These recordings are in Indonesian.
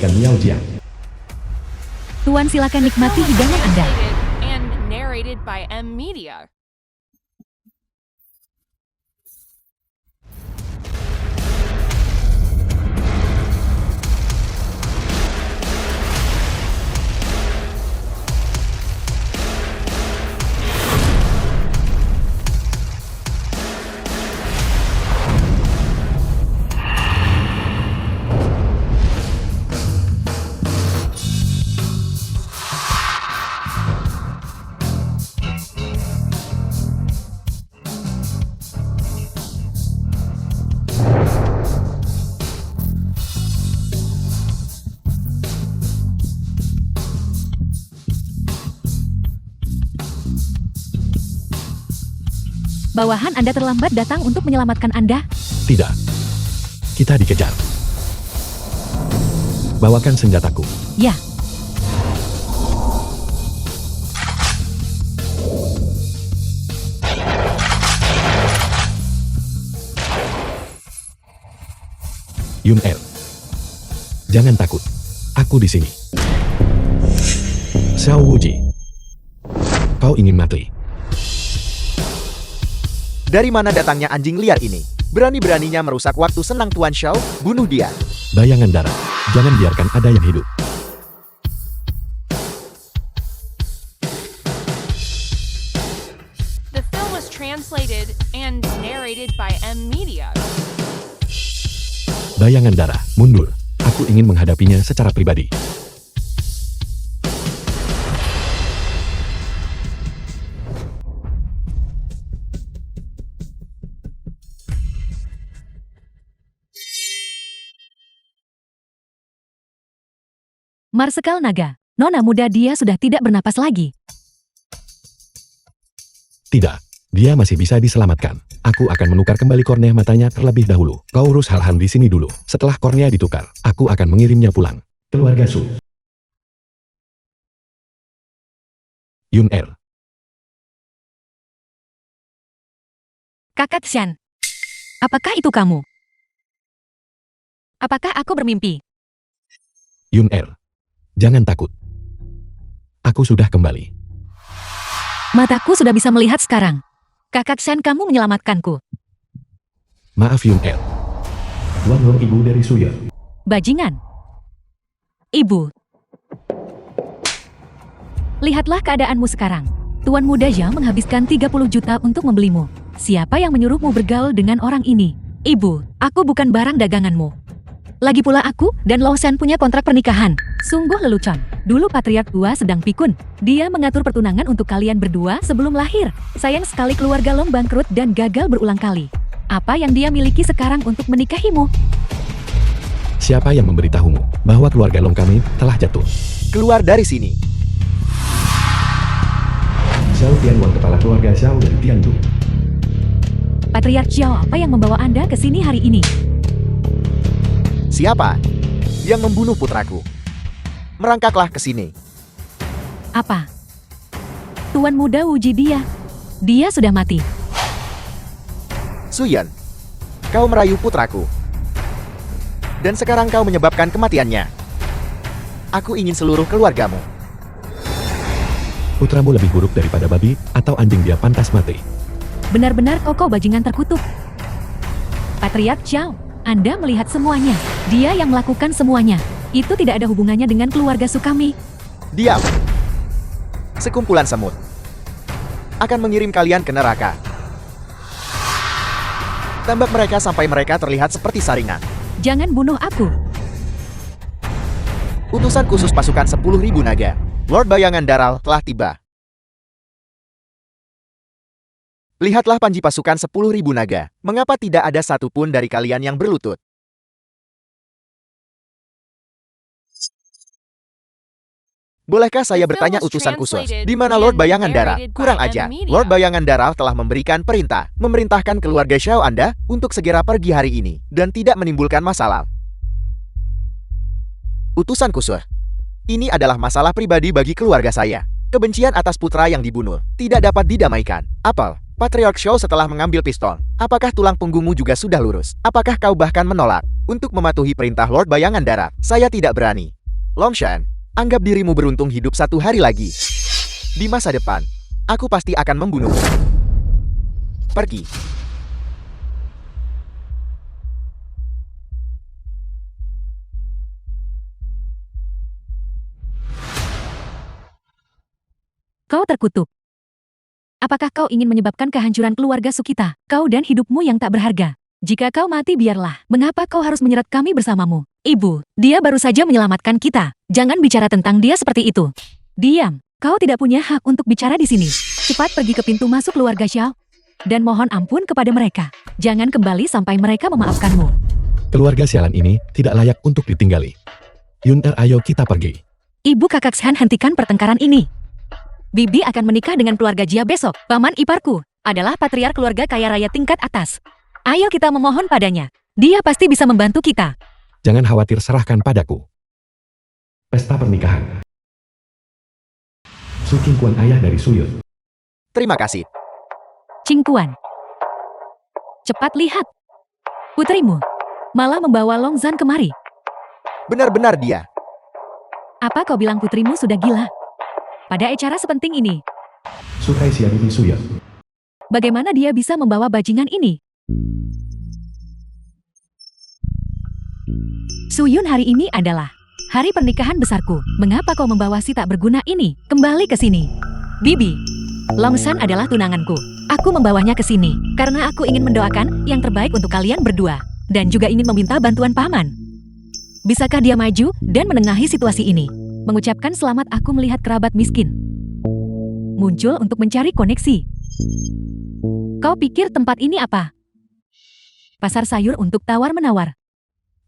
memberikan Miao Jiang. Tuan, silakan nikmati hidangan Anda. And narrated by M Media. Bawahan Anda terlambat datang untuk menyelamatkan Anda. Tidak. Kita dikejar. Bawakan senjataku. Ya. Yun Er. Jangan takut. Aku di sini. Xiao Wuji. Kau ingin mati? Dari mana datangnya anjing liar ini? Berani-beraninya merusak waktu senang Tuan Xiao, bunuh dia. Bayangan darah. Jangan biarkan ada yang hidup. The film was translated and narrated by M Media. Bayangan darah, mundur. Aku ingin menghadapinya secara pribadi. Marsekal Naga. Nona muda dia sudah tidak bernapas lagi. Tidak. Dia masih bisa diselamatkan. Aku akan menukar kembali kornea matanya terlebih dahulu. Kau urus hal-hal di sini dulu. Setelah kornea ditukar, aku akan mengirimnya pulang. Keluarga Su. Yun Er. Kakak Xian. Apakah itu kamu? Apakah aku bermimpi? Yun Er. Jangan takut. Aku sudah kembali. Mataku sudah bisa melihat sekarang. Kakak Xian, kamu menyelamatkanku. Maaf Yun Er. Tuan Long ibu dari Suya. Bajingan. Ibu. Lihatlah keadaanmu sekarang. Tuan muda Zhao menghabiskan 30 juta untuk membelimu. Siapa yang menyuruhmu bergaul dengan orang ini? Ibu, aku bukan barang daganganmu. Lagi pula aku dan Lao Shan punya kontrak pernikahan. Sungguh lelucon. Dulu Patriark tua sedang pikun. Dia mengatur pertunangan untuk kalian berdua sebelum lahir. Sayang sekali keluarga Long bangkrut dan gagal berulang kali. Apa yang dia miliki sekarang untuk menikahimu? Siapa yang memberitahumu bahwa keluarga Long kami telah jatuh? Keluar dari sini. Xiao Tianwan, kepala keluarga Xiao dari Tiandu. Patriark Zhao, apa yang membawa Anda ke sini hari ini? Siapa yang membunuh putraku? Merangkaklah ke sini. Apa? Tuan muda Wuji dia. Dia sudah mati. Suyan, kau merayu putraku. Dan sekarang kau menyebabkan kematiannya. Aku ingin seluruh keluargamu. Putramu lebih buruk daripada babi atau anjing, dia pantas mati. Benar-benar kau bajingan terkutuk. Patriark Zhao, Anda melihat semuanya. Dia yang melakukan semuanya. Itu tidak ada hubungannya dengan keluarga Su kami. Diam. Sekumpulan semut akan mengirim kalian ke neraka. Tembak mereka sampai mereka terlihat seperti saringan. Jangan bunuh aku. Utusan khusus pasukan 10.000 naga, Lord Bayangan Daral telah tiba. Lihatlah panji pasukan 10.000 naga. Mengapa tidak ada satupun dari kalian yang berlutut? Bolehkah saya bertanya utusan khusus? Di mana Lord Bayangan Daral? Kurang ajar. Lord Bayangan Daral telah memberikan perintah, memerintahkan keluarga Xiao Anda untuk segera pergi hari ini, dan tidak menimbulkan masalah. Utusan khusus. Ini adalah masalah pribadi bagi keluarga saya. Kebencian atas putra yang dibunuh tidak dapat didamaikan. Apel, Patriarch Shou setelah mengambil pistol. Apakah tulang punggungmu juga sudah lurus? Apakah kau bahkan menolak untuk mematuhi perintah Lord Bayangan Darat? Saya tidak berani. Longshan, anggap dirimu beruntung hidup 1 hari lagi. Di masa depan, aku pasti akan membunuhmu. Pergi. Kau terkutuk. Apakah kau ingin menyebabkan kehancuran keluarga Sukita, kau dan hidupmu yang tak berharga? Jika kau mati biarlah, mengapa kau harus menyeret kami bersamamu? Ibu, dia baru saja menyelamatkan kita. Jangan bicara tentang dia seperti itu. Diam, kau tidak punya hak untuk bicara di sini. Cepat pergi ke pintu masuk keluarga Xiao. Dan mohon ampun kepada mereka. Jangan kembali sampai mereka memaafkanmu. Keluarga sialan ini tidak layak untuk ditinggali. Yun-Er, ayo kita pergi. Ibu kakak Shan, hentikan pertengkaran ini. Bibi akan menikah dengan keluarga Jia besok. Paman iparku adalah patriark keluarga kaya raya tingkat atas. Ayo kita memohon padanya. Dia pasti bisa membantu kita. Jangan khawatir, serahkan padaku. Pesta pernikahan. Su Qingquan, ayah dari Suyun. Terima kasih. Qingquan, cepat lihat. Putrimu malah membawa Long Zhan kemari. Benar-benar dia. Apa kau bilang putrimu sudah gila? Pada acara sepenting ini, Su Taixia dari Suyun. bagaimana dia bisa membawa bajingan ini? Suyun, hari ini adalah hari pernikahan besarku. Mengapa kau membawa si tak berguna ini? Kembali ke sini. Bibi, Longshan adalah tunanganku. Aku membawanya ke sini karena aku ingin mendoakan yang terbaik untuk kalian berdua. Dan juga ingin meminta bantuan paman. Bisakah dia maju dan menengahi situasi ini? Mengucapkan selamat, aku melihat kerabat miskin muncul untuk mencari koneksi. Kau pikir tempat ini apa? Pasar sayur untuk tawar-menawar.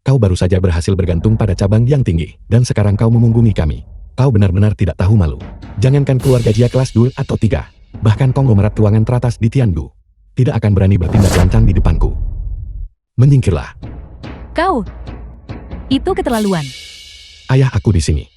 Kau baru saja berhasil bergantung pada cabang yang tinggi, dan sekarang kau memunggungi kami. Kau benar-benar tidak tahu malu. Jangankan keluarga Jia kelas 2 atau 3, bahkan konglomerat keuangan teratas di Tiandu tidak akan berani bertindak lancang di depanku. Menyingkirlah. Kau, itu keterlaluan. Ayah aku di sini.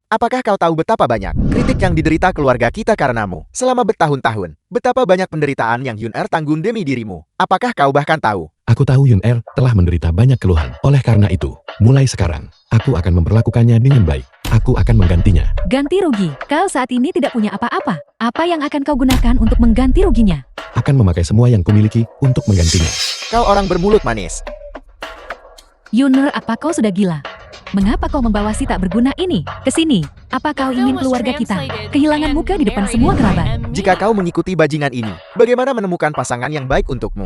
Apakah kau tahu betapa banyak kritik yang diderita keluarga kita karenamu selama bertahun-tahun? Betapa banyak penderitaan yang Yun-Er tanggung demi dirimu. Apakah kau bahkan tahu? Aku tahu Yun-Er telah menderita banyak keluhan. Oleh karena itu, mulai sekarang, aku akan memperlakukannya dengan baik. Aku akan menggantinya. Ganti rugi. Kau saat ini tidak punya apa-apa. Apa yang akan kau gunakan untuk mengganti ruginya? Akan memakai semua yang kumiliki untuk menggantinya. Kau orang bermulut manis. Yun-Er, apa kau sudah gila? Mengapa kau membawa si tak berguna ini ke sini? Apa kau ingin keluarga kita kehilangan muka di depan semua kerabat? Jika kau mengikuti bajingan ini, bagaimana menemukan pasangan yang baik untukmu?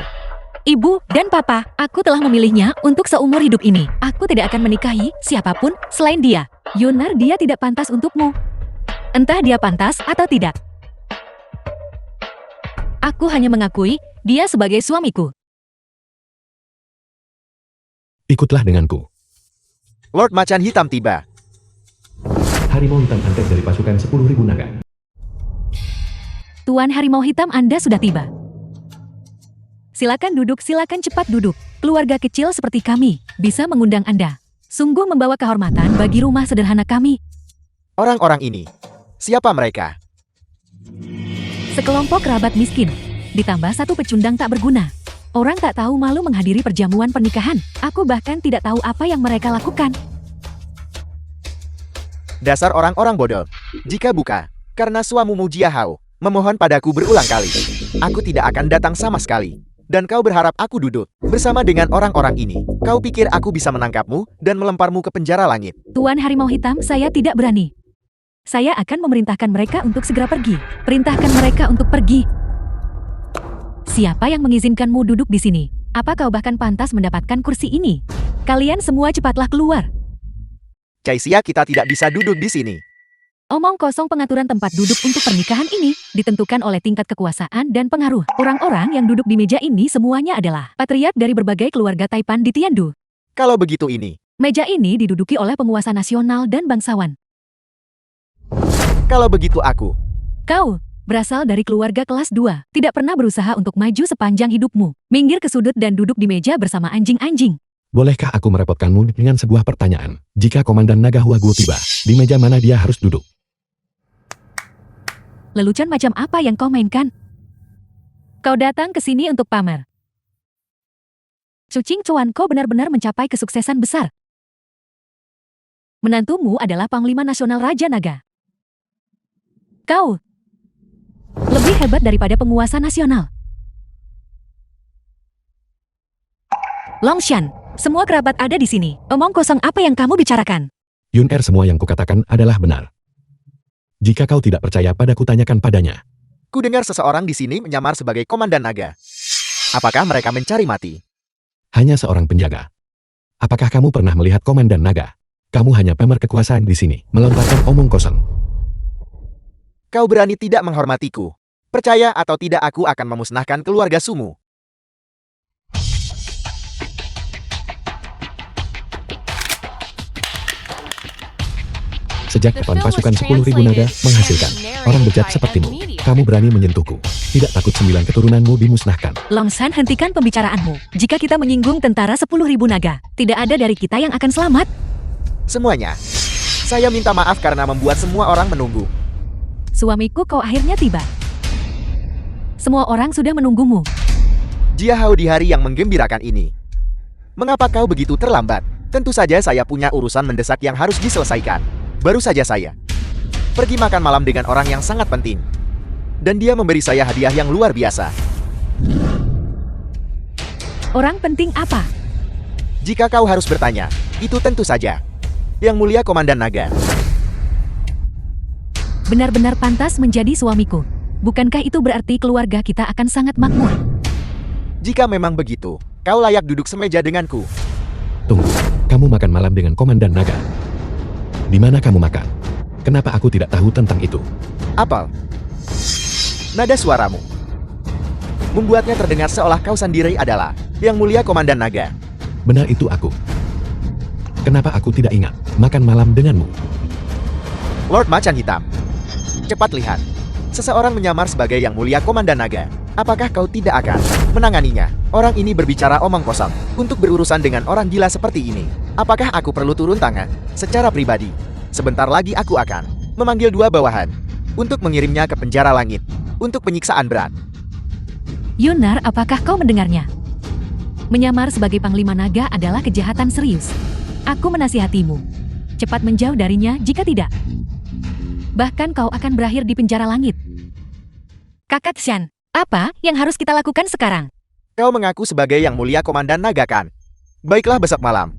Ibu dan papa, aku telah memilihnya untuk seumur hidup ini. Aku tidak akan menikahi siapapun selain dia. Yun-Er, dia tidak pantas untukmu. Entah dia pantas atau tidak. Aku hanya mengakui dia sebagai suamiku. Ikutlah denganku. Lord Macan Hitam tiba. Harimau hitam angkat dari pasukan 10.000 naga. Tuan Harimau Hitam, Anda sudah tiba. Silakan duduk, silakan cepat duduk. Keluarga kecil seperti kami bisa mengundang Anda. Sungguh membawa kehormatan bagi rumah sederhana kami. Orang-orang ini, siapa mereka? Sekelompok kerabat miskin, ditambah satu pecundang tak berguna. Orang tak tahu malu menghadiri perjamuan pernikahan. Aku bahkan tidak tahu apa yang mereka lakukan. Dasar orang-orang bodoh. Jika buka, karena suamimu Jia Hao memohon padaku berulang kali, aku tidak akan datang sama sekali. Dan kau berharap aku duduk bersama dengan orang-orang ini. Kau pikir aku bisa menangkapmu dan melemparmu ke penjara langit? Tuan Harimau Hitam, saya tidak berani. Saya akan memerintahkan mereka untuk segera pergi. Perintahkan mereka untuk pergi. Siapa yang mengizinkanmu duduk di sini? Apa kau bahkan pantas mendapatkan kursi ini? Kalian semua cepatlah keluar. Caisia, kita tidak bisa duduk di sini. Omong kosong. Pengaturan tempat duduk untuk pernikahan ini ditentukan oleh tingkat kekuasaan dan pengaruh. Orang-orang yang duduk di meja ini semuanya adalah patriark dari berbagai keluarga Taipan di Tiandu. Kalau begitu ini, Meja ini diduduki oleh penguasa nasional dan bangsawan. kalau begitu aku, Kau berasal dari keluarga kelas 2, tidak pernah berusaha untuk maju sepanjang hidupmu. Minggir ke sudut dan duduk di meja bersama anjing-anjing. Bolehkah aku merepotkanmu dengan sebuah pertanyaan? Jika Komandan Naga Huaguo tiba, di meja mana dia harus duduk? Lelucon macam apa yang kau mainkan? Kau datang ke sini untuk pamer. Su Qingchuan, kau benar-benar mencapai kesuksesan besar. Menantumu adalah Panglima Nasional Raja Naga. Kau lebih hebat daripada penguasa nasional. Longshan, semua kerabat ada di sini. Omong kosong apa yang kamu bicarakan? Yun semua yang kukatakan adalah benar. Jika kau tidak percaya padaku, tanyakan padanya. Ku dengar seseorang di sini menyamar sebagai komandan naga. Apakah mereka mencari mati? Hanya seorang penjaga. Apakah kamu pernah melihat komandan naga? Kamu hanya pamer kekuasaan di sini, melontarkan omong kosong. Kau berani tidak menghormatiku. Percaya atau tidak, aku akan memusnahkan keluarga Sumu. Sejak kapan pasukan 10.000 naga menghasilkan orang bejat sepertimu? Kamu berani menyentuhku. Tidak takut 9 keturunanmu dimusnahkan. Longshan, hentikan pembicaraanmu. Jika kita menyinggung tentara 10.000 naga, tidak ada dari kita yang akan selamat. Semuanya. Saya minta maaf karena membuat semua orang menunggu. Suamiku, kau akhirnya tiba. Semua orang sudah menunggumu. Dia Hao di hari yang menggembirakan ini. Mengapa kau begitu terlambat? Tentu saja saya punya urusan mendesak yang harus diselesaikan. Baru saja saya pergi makan malam dengan orang yang sangat penting. Dan dia memberi saya hadiah yang luar biasa. Orang penting apa? Jika kau harus bertanya, itu tentu saja Yang Mulia Komandan Naga. Benar-benar pantas menjadi suamiku. Bukankah itu berarti keluarga kita akan sangat makmur? Jika memang begitu, kau layak duduk semeja denganku. Tunggu, kamu makan malam dengan Komandan Naga. Di mana kamu makan? Kenapa aku tidak tahu tentang itu? Apel. Nada suaramu membuatnya terdengar seolah kau sendiri adalah Yang Mulia Komandan Naga. Benar, itu aku. Kenapa aku tidak ingat makan malam denganmu? Lord Macan Hitam, cepat lihat. Seseorang menyamar sebagai Yang Mulia Komandan Naga. Apakah kau tidak akan menanganinya? Orang ini berbicara omong kosong untuk berurusan dengan orang gila seperti ini. Apakah aku perlu turun tangan? Secara pribadi, sebentar lagi aku akan memanggil 2 bawahan untuk mengirimnya ke penjara langit untuk penyiksaan berat. Yunar, apakah kau mendengarnya? Menyamar sebagai Panglima Naga adalah kejahatan serius. Aku menasihatimu. Cepat menjauh darinya, jika tidak, bahkan kau akan berakhir di penjara langit. Kakak Shan, apa yang harus kita lakukan sekarang? Kau mengaku sebagai Yang Mulia Komandan Naga, kan? Baiklah, besok malam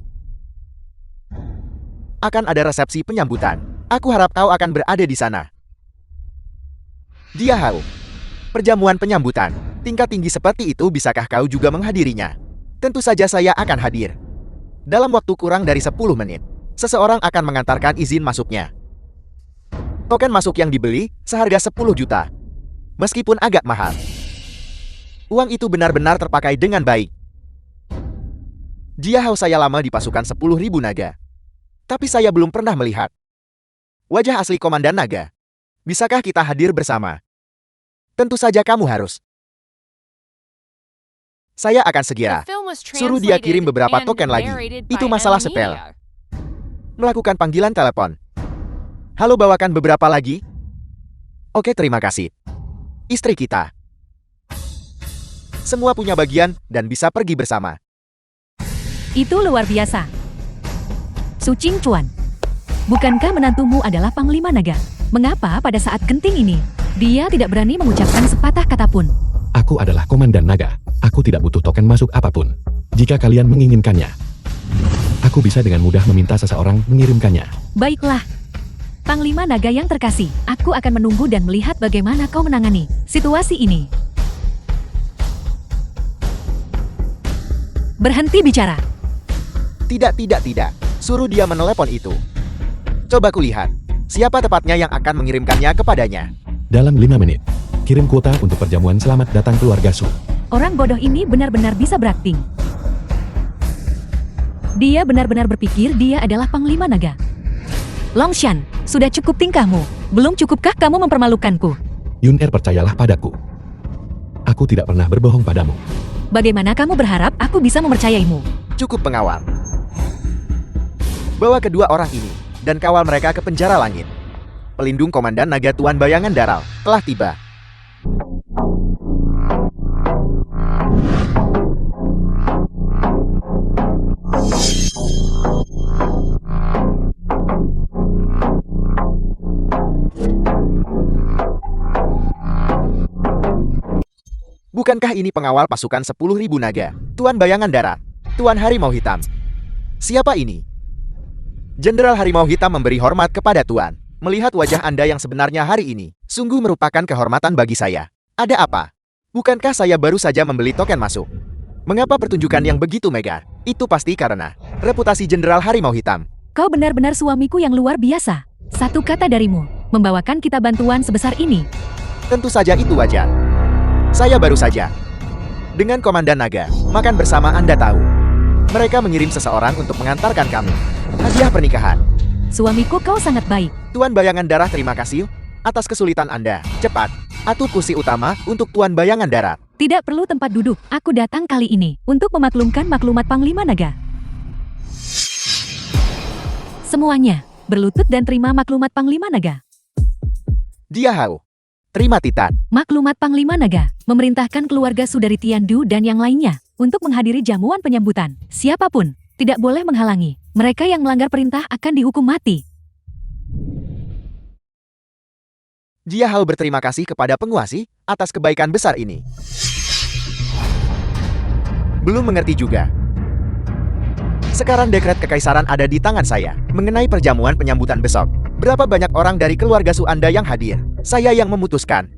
akan ada resepsi penyambutan. Aku harap kau akan berada di sana. Dia Hao. Perjamuan penyambutan tingkat tinggi seperti itu, bisakah kau juga menghadirinya? Tentu saja saya akan hadir. Dalam waktu kurang dari 10 menit, seseorang akan mengantarkan izin masuknya. Token masuk yang dibeli seharga 10 juta. Meskipun agak mahal, uang itu benar-benar terpakai dengan baik. Dia Hao, saya lama di pasukan 10.000 naga. Tapi saya belum pernah melihat wajah asli Komandan Naga. Bisakah kita hadir bersama? Tentu saja kamu harus. Saya akan segera suruh dia kirim beberapa token lagi. Itu masalah sepele. Melakukan panggilan telepon. Halo, bawakan beberapa lagi. Oke, terima kasih. Istri kita. Semua punya bagian dan bisa pergi bersama. Itu luar biasa. Su Qingchuan, bukankah menantumu adalah Panglima Naga? Mengapa pada saat genting ini, dia tidak berani mengucapkan sepatah kata pun? Aku adalah Komandan Naga. Aku tidak butuh token masuk apapun. Jika kalian menginginkannya, aku bisa dengan mudah meminta seseorang mengirimkannya. Baiklah. Panglima Naga yang terkasih, aku akan menunggu dan melihat bagaimana kau menangani situasi ini. Berhenti bicara. Tidak. Suruh dia menelepon itu. Coba kulihat, siapa tepatnya yang akan mengirimkannya kepadanya. Dalam 5 menit, kirim kuota untuk perjamuan selamat datang keluarga Su. Orang bodoh ini benar-benar bisa berakting. Dia benar-benar berpikir dia adalah Panglima Naga. Longshan, sudah cukup tingkahmu. Belum cukupkah kamu mempermalukanku? Yun percayalah padaku. Aku tidak pernah berbohong padamu. Bagaimana kamu berharap aku bisa mempercayaimu? Cukup, pengawal. Bawa kedua orang ini dan kawal mereka ke penjara langit. pelindung Komandan Naga Tuan Bayangan Daral telah tiba. Bukankah ini pengawal pasukan 10.000 naga, Tuan Bayangan Darat, Tuan Harimau Hitam? Siapa ini? Jenderal Harimau Hitam memberi hormat kepada Tuan. Melihat wajah Anda yang sebenarnya hari ini, sungguh merupakan kehormatan bagi saya. Ada apa? Bukankah saya baru saja membeli token masuk? Mengapa pertunjukan yang begitu megah? Itu pasti karena reputasi Jenderal Harimau Hitam. Kau benar-benar suamiku yang luar biasa. Satu kata darimu, membawakan kita bantuan sebesar ini. Tentu saja itu wajar. Saya baru saja dengan Komandan Naga makan bersama. Anda tahu, mereka mengirim seseorang untuk mengantarkan kami hadiah pernikahan. Suamiku, kau sangat baik. Tuan Bayangan Darah, terima kasih atas kesulitan Anda. Cepat, atur kursi utama untuk Tuan Bayangan Darat. Tidak perlu tempat duduk. Aku datang kali ini untuk memaklumkan maklumat Panglima Naga. Semuanya, berlutut dan terima maklumat Panglima Naga. Dia Hao. Terima Titan. Maklumat Panglima Naga memerintahkan keluarga Sudari Tiandu dan yang lainnya untuk menghadiri jamuan penyambutan. Siapapun tidak boleh menghalangi. Mereka yang melanggar perintah akan dihukum mati. Dia Hao berterima kasih kepada penguasi atas kebaikan besar ini. Belum mengerti juga. Sekarang dekret kekaisaran ada di tangan saya mengenai perjamuan penyambutan besok. Berapa banyak orang dari keluarga Su Anda yang hadir? Saya yang memutuskan.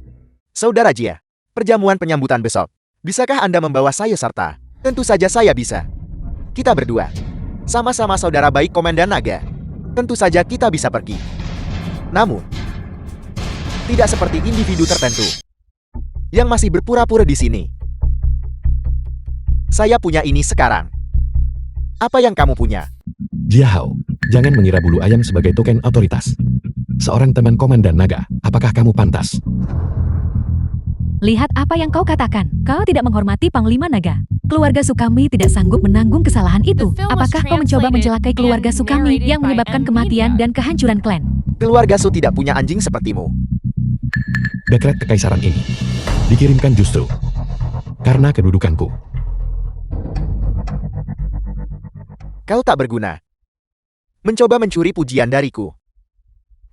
Saudara Jia, perjamuan penyambutan besok. Bisakah Anda membawa saya serta? Tentu saja saya bisa. Kita berdua, sama-sama saudara baik Komandan Naga. Tentu saja kita bisa pergi. Namun, tidak seperti individu tertentu yang masih berpura-pura di sini. Saya punya ini sekarang. Apa yang kamu punya? Jia Hao, jangan mengira bulu ayam sebagai token otoritas. Seorang teman Komandan Naga, apakah kamu pantas? Lihat apa yang kau katakan. Kau tidak menghormati Panglima Naga. Keluarga Sukami tidak sanggup menanggung kesalahan itu. Apakah kau mencoba mencelakai keluarga Sukami yang menyebabkan kematian dan kehancuran klan? Keluarga Su tidak punya anjing sepertimu. Dekret kekaisaran ini dikirimkan justru karena kedudukanku. Kau tak berguna. Mencoba mencuri pujian dariku.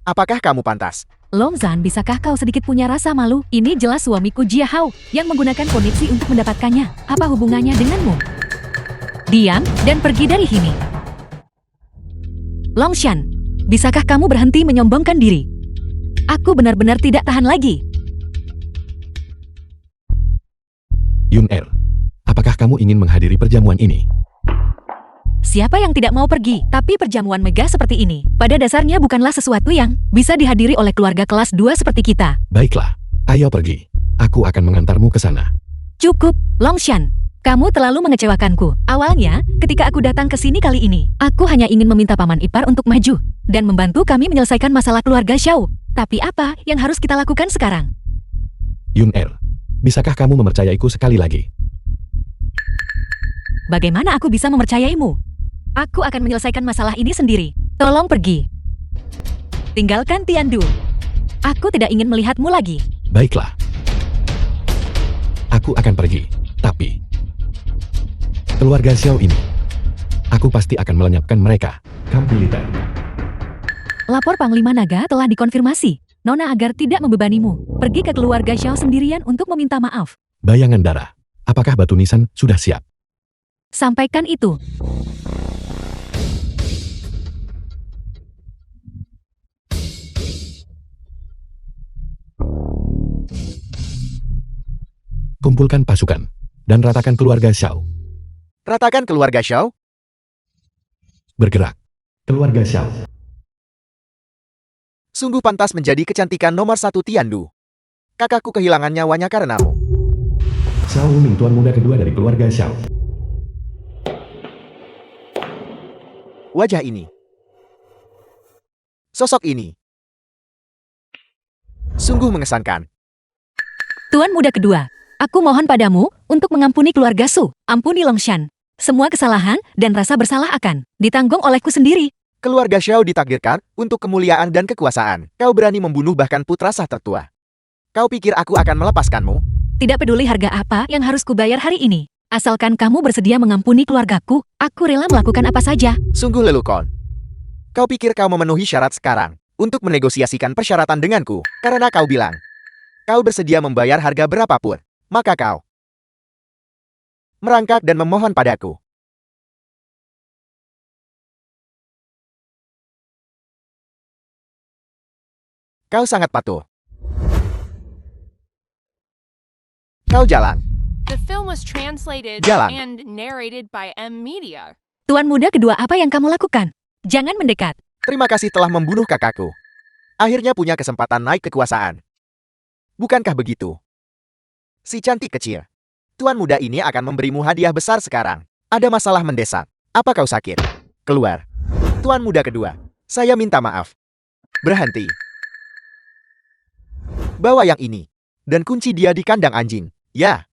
Apakah kamu pantas? Longzhan, bisakah kau sedikit punya rasa malu? Ini jelas suamiku Jia Hao yang menggunakan kondisi untuk mendapatkannya. Apa hubungannya denganmu? Diam dan pergi dari sini. Longshan, bisakah kamu berhenti menyombongkan diri? Aku benar-benar tidak tahan lagi. Yun Er, apakah kamu ingin menghadiri perjamuan ini? Siapa yang tidak mau pergi? Tapi perjamuan megah seperti ini, pada dasarnya bukanlah sesuatu yang bisa dihadiri oleh keluarga kelas 2 seperti kita. Baiklah, ayo pergi. Aku akan mengantarmu ke sana. Cukup, Longshan. Kamu terlalu mengecewakanku. Awalnya, ketika aku datang ke sini kali ini, aku hanya ingin meminta Paman Ipar untuk maju dan membantu kami menyelesaikan masalah keluarga Xiao. Tapi apa yang harus kita lakukan sekarang? Yun Er, bisakah kamu mempercayaiku sekali lagi? Bagaimana aku bisa mempercayaimu? Aku akan menyelesaikan masalah ini sendiri. Tolong pergi. Tinggalkan Tiandu. Aku tidak ingin melihatmu lagi. Baiklah. Aku akan pergi. Tapi keluarga Xiao ini, aku pasti akan melenyapkan mereka. Kamu militer. Lapor Panglima Naga telah dikonfirmasi. Nona agar tidak membebanimu. Pergi ke keluarga Xiao sendirian untuk meminta maaf. Bayangan darah. Apakah batu nisan sudah siap? Sampaikan itu. Kumpulkan pasukan dan ratakan keluarga Xiao. Ratakan keluarga Xiao? Bergerak. Keluarga Xiao. Sungguh pantas menjadi kecantikan nomor 1 Tiandu. Kakakku kehilangan nyawanya karenamu. Xiao Wuming, tuan muda kedua dari keluarga Xiao. Wajah ini. Sosok ini. Sungguh mengesankan. Tuan muda kedua, aku mohon padamu untuk mengampuni keluarga Su. Ampuni Longshan. Semua kesalahan dan rasa bersalah akan ditanggung olehku sendiri. Keluarga Xiao ditakdirkan untuk kemuliaan dan kekuasaan. Kau berani membunuh bahkan putra sah tertua. Kau pikir aku akan melepaskanmu? Tidak peduli harga apa yang harus kubayar hari ini. Asalkan kamu bersedia mengampuni keluargaku, aku rela melakukan apa saja. Sungguh lelucon. Kau pikir kau memenuhi syarat sekarang untuk menegosiasikan persyaratan denganku karena kau bilang kau bersedia membayar harga berapapun. Maka kau merangkak dan memohon padaku. Kau sangat patuh. Kau jalan. The film was translated Jalan. and narrated by M Media. Tuan muda kedua, apa yang kamu lakukan? Jangan mendekat. Terima kasih telah membunuh kakakku. Akhirnya punya kesempatan naik kekuasaan. Bukankah begitu? Si cantik kecil. Tuan muda ini akan memberimu hadiah besar sekarang. Ada masalah mendesak. Apa kau sakit? Keluar. Tuan muda kedua. Saya minta maaf. Berhenti. Bawa yang ini. Dan kunci dia di kandang anjing. Ya.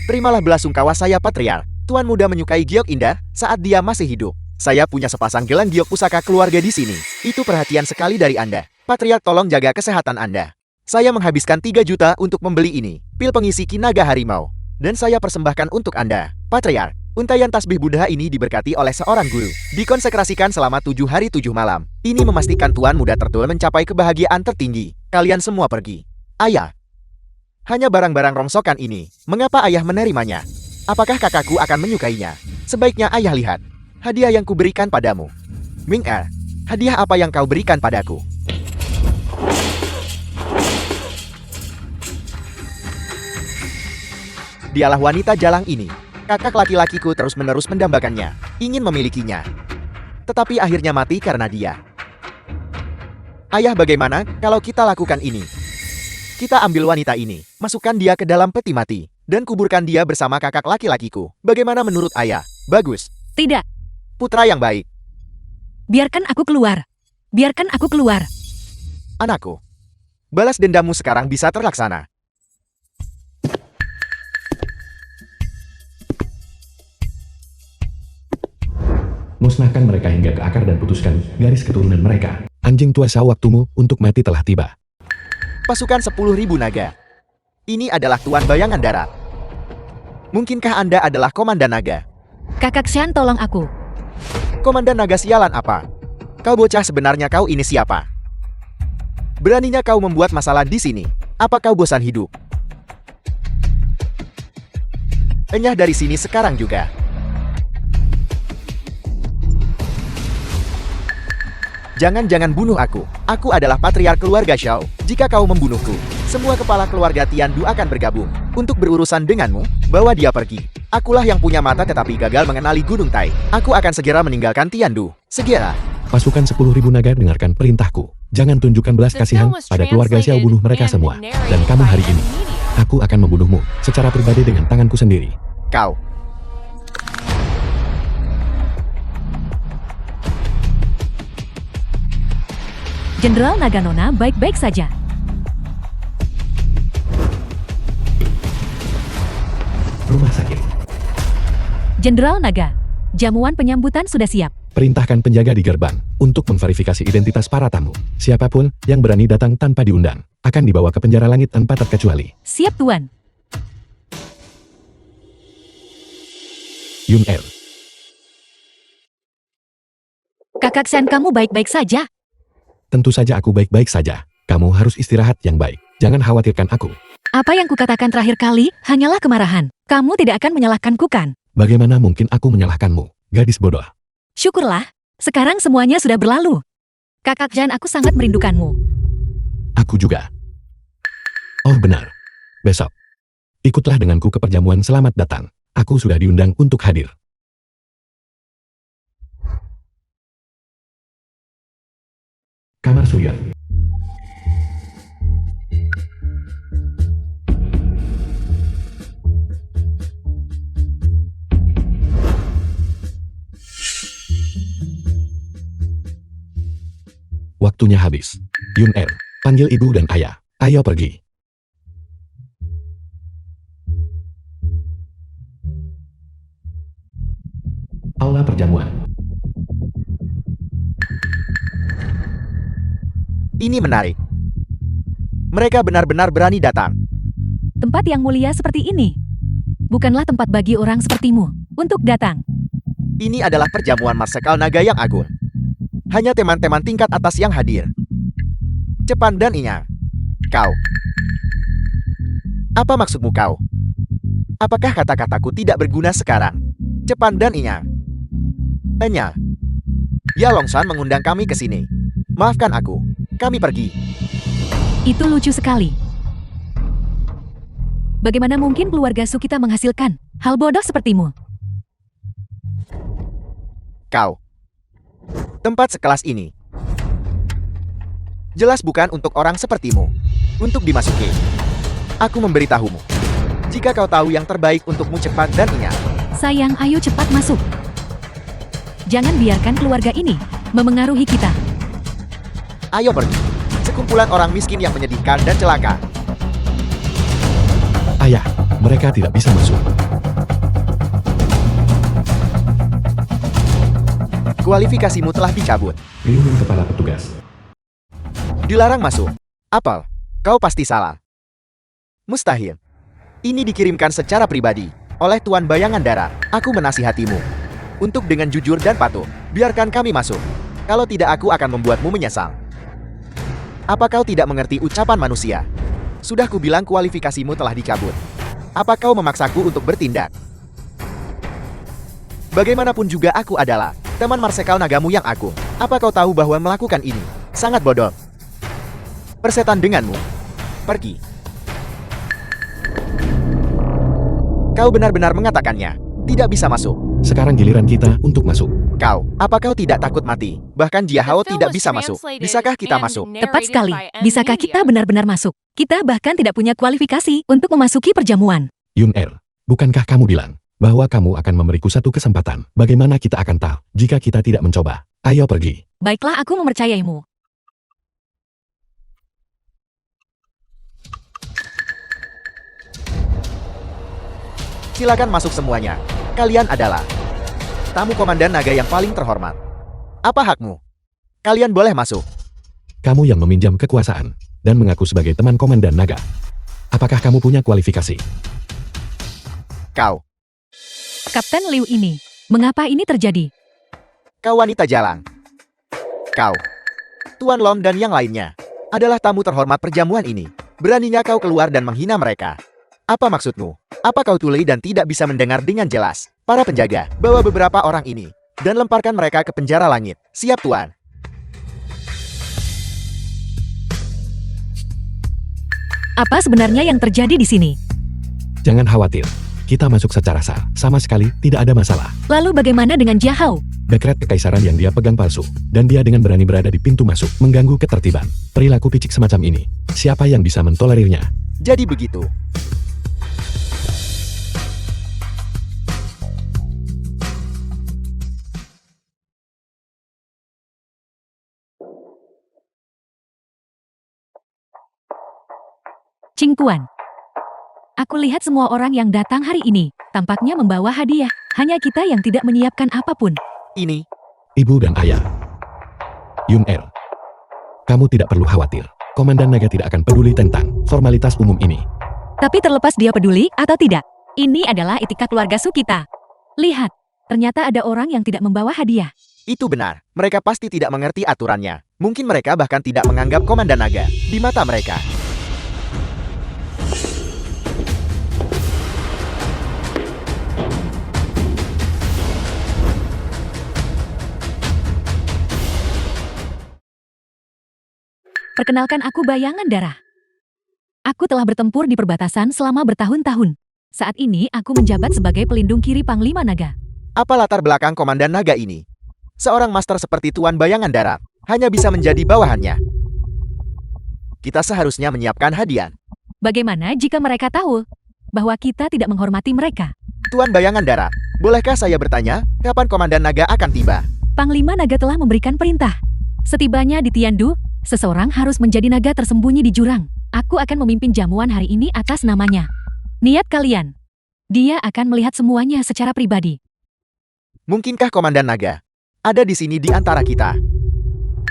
Terimalah belasungkawa saya, Patriark. Tuan muda menyukai giok indah saat dia masih hidup. Saya punya sepasang gelang giok pusaka keluarga di sini. Itu perhatian sekali dari Anda. Patriark, tolong jaga kesehatan Anda. Saya menghabiskan 3 juta untuk membeli ini. Pil pengisi kinaga harimau. Dan saya persembahkan untuk Anda. Patriark, untaian tasbih Buddha ini diberkati oleh seorang guru. Dikonsekrasikan selama 7 hari 7 malam. Ini memastikan Tuan muda tertua mencapai kebahagiaan tertinggi. Kalian semua pergi. Ayah. Hanya barang-barang rongsokan ini. Mengapa ayah menerimanya? Apakah kakakku akan menyukainya? Sebaiknya ayah lihat. Hadiah yang kuberikan padamu. Ming-er, hadiah apa yang kau berikan padaku? Dialah wanita jalang ini. Kakak laki-lakiku terus-menerus mendambakannya, ingin memilikinya. Tetapi akhirnya mati karena dia. Ayah, bagaimana kalau kita lakukan ini? Kita ambil wanita ini, masukkan dia ke dalam peti mati, dan kuburkan dia bersama kakak laki-lakiku. Bagaimana menurut ayah? Bagus. Tidak. Putra yang baik. Biarkan aku keluar. Biarkan aku keluar. Anakku. Balas dendammu sekarang bisa terlaksana. Musnahkan mereka hingga ke akar dan putuskan garis keturunan mereka. Anjing tua Xiao, waktumu untuk mati telah tiba. Pasukan 10.000 naga. Ini adalah Tuan Bayangan Darat. Mungkinkah Anda adalah Komandan Naga? Kakak Xian, tolong aku. Komandan Naga sialan apa? Kau bocah, sebenarnya kau ini siapa? Beraninya kau membuat masalah di sini. Apa kau bosan hidup? Enyah dari sini sekarang juga. Jangan-jangan bunuh aku. Aku adalah patriark keluarga Xiao. Jika kau membunuhku, semua kepala keluarga Tiandu akan bergabung. Untuk berurusan denganmu, bawa dia pergi. Akulah yang punya mata tetapi gagal mengenali Gunung Tai. Aku akan segera meninggalkan Tiandu. Segera. Pasukan 10.000 naga, dengarkan perintahku. Jangan tunjukkan belas The kasihan film was pada keluarga Xiao, bunuh mereka translated semua. and Dan narrated kamu by hari M ini, Media. aku akan membunuhmu secara pribadi dengan tanganku sendiri. Kau. Jenderal Naganona baik-baik saja. Rumah sakit. Jenderal Naga, jamuan penyambutan sudah siap. Perintahkan penjaga di gerbang untuk memverifikasi identitas para tamu. Siapapun yang berani datang tanpa diundang akan dibawa ke penjara langit tanpa terkecuali. Siap, Tuan. Yun Er. Kakak Xian, kamu baik-baik saja. Tentu saja aku baik-baik saja. Kamu harus istirahat yang baik. Jangan khawatirkan aku. Apa yang kukatakan terakhir kali hanyalah kemarahan. Kamu tidak akan menyalahkanku kan? Bagaimana mungkin aku menyalahkanmu, gadis bodoh? Syukurlah, sekarang semuanya sudah berlalu. Kakak Xian, aku sangat merindukanmu. Aku juga. Oh benar. Besok. Ikutlah denganku ke perjamuan selamat datang. Aku sudah diundang untuk hadir. Kamar Suyon. Waktunya habis. Yun Er, panggil ibu dan ayah. Ayo pergi. Aula perjamuan. Ini menarik. Mereka benar-benar berani datang. Tempat yang mulia seperti ini bukanlah tempat bagi orang sepertimu untuk datang. Ini adalah perjamuan marsekal naga yang agung. Hanya teman-teman tingkat atas yang hadir. Cepat dan ingat. Kau. Apa maksudmu kau? Apakah kata-kataku tidak berguna sekarang? Cepat dan ingat. Enya. Ya Longsan mengundang kami ke sini. Maafkan aku. Kami pergi. Itu lucu sekali. Bagaimana mungkin keluarga Sukita menghasilkan hal bodoh sepertimu? Kau. Tempat sekelas ini jelas bukan untuk orang sepertimu. Untuk dimasuki. Aku memberitahumu. Jika kau tahu yang terbaik untukmu, cepat dan ingat. Sayang, ayo cepat masuk. Jangan biarkan keluarga ini memengaruhi kita. Ayo pergi. Sekumpulan orang miskin yang menyedihkan dan celaka. Ayah, mereka tidak bisa masuk. Kualifikasimu telah dicabut. Pelindung kepala petugas. Dilarang masuk. Apel, kau pasti salah. Mustahil. Ini dikirimkan secara pribadi oleh Tuan Bayangan Darah. Aku menasihatimu untuk dengan jujur dan patuh, biarkan kami masuk. Kalau tidak, aku akan membuatmu menyesal. Apa kau tidak mengerti ucapan manusia? Sudah kubilang kualifikasimu telah dicabut. Apa kau memaksaku untuk bertindak? Bagaimanapun juga aku adalah teman marsekal nagamu yang agung. Apa kau tahu bahwa melakukan ini sangat bodoh? Persetan denganmu. Pergi. Kau benar-benar mengatakannya. Tidak bisa masuk. Sekarang giliran kita untuk masuk. Kau, apa kau tidak takut mati? Bahkan Jiahao tidak bisa masuk. Bisakah kita masuk? Tepat sekali. Bisakah kita benar-benar masuk? Kita bahkan tidak punya kualifikasi untuk memasuki perjamuan. Yun Er, bukankah kamu bilang bahwa kamu akan memberiku satu kesempatan? Bagaimana kita akan tahu jika kita tidak mencoba? Ayo pergi. Baiklah, aku mempercayaimu. Silakan masuk semuanya. Kalian adalah tamu Komandan Naga yang paling terhormat. Apa hakmu? Kalian boleh masuk. Kamu yang meminjam kekuasaan dan mengaku sebagai teman Komandan Naga. Apakah kamu punya kualifikasi? Kau. Kapten Liu ini, mengapa ini terjadi? Kau wanita jalan. Kau. Tuan Lom dan yang lainnya adalah tamu terhormat perjamuan ini. Beraninya kau keluar dan menghina mereka. Apa maksudmu? Apa kau tuli dan tidak bisa mendengar dengan jelas? Para penjaga, bawa beberapa orang ini dan lemparkan mereka ke penjara langit. Siap, Tuan. Apa sebenarnya yang terjadi di sini? Jangan khawatir. Kita masuk secara sah. Sama sekali tidak ada masalah. Lalu bagaimana dengan Jiahao? Dekret kekaisaran yang dia pegang palsu. Dan dia dengan berani berada di pintu masuk. Mengganggu ketertiban. Perilaku picik semacam ini. Siapa yang bisa mentolerirnya? Jadi begitu. Ching Tuan. Aku lihat semua orang yang datang hari ini tampaknya membawa hadiah. Hanya kita yang tidak menyiapkan apapun. Ini. Ibu dan ayah. Yun Er. Kamu tidak perlu khawatir. Komandan Naga tidak akan peduli tentang formalitas umum ini. Tapi terlepas dia peduli atau tidak, ini adalah etika keluarga Sukita. Lihat, ternyata ada orang yang tidak membawa hadiah. Itu benar. Mereka pasti tidak mengerti aturannya. Mungkin mereka bahkan tidak menganggap Komandan Naga di mata mereka. Perkenalkan, aku Bayangan Darah. Aku telah bertempur di perbatasan selama bertahun-tahun. Saat ini aku menjabat sebagai pelindung kiri Panglima Naga. Apa latar belakang Komandan Naga ini? Seorang master seperti Tuan Bayangan Darat hanya bisa menjadi bawahannya. Kita seharusnya menyiapkan hadiah. Bagaimana jika mereka tahu bahwa kita tidak menghormati mereka? Tuan Bayangan Darat, bolehkah saya bertanya, kapan Komandan Naga akan tiba? Panglima Naga telah memberikan perintah. Setibanya di Tiandu, seseorang harus menjadi naga tersembunyi di jurang. Aku akan memimpin jamuan hari ini atas namanya. Niat kalian. Dia akan melihat semuanya secara pribadi. Mungkinkah Komandan Naga ada di sini di antara kita?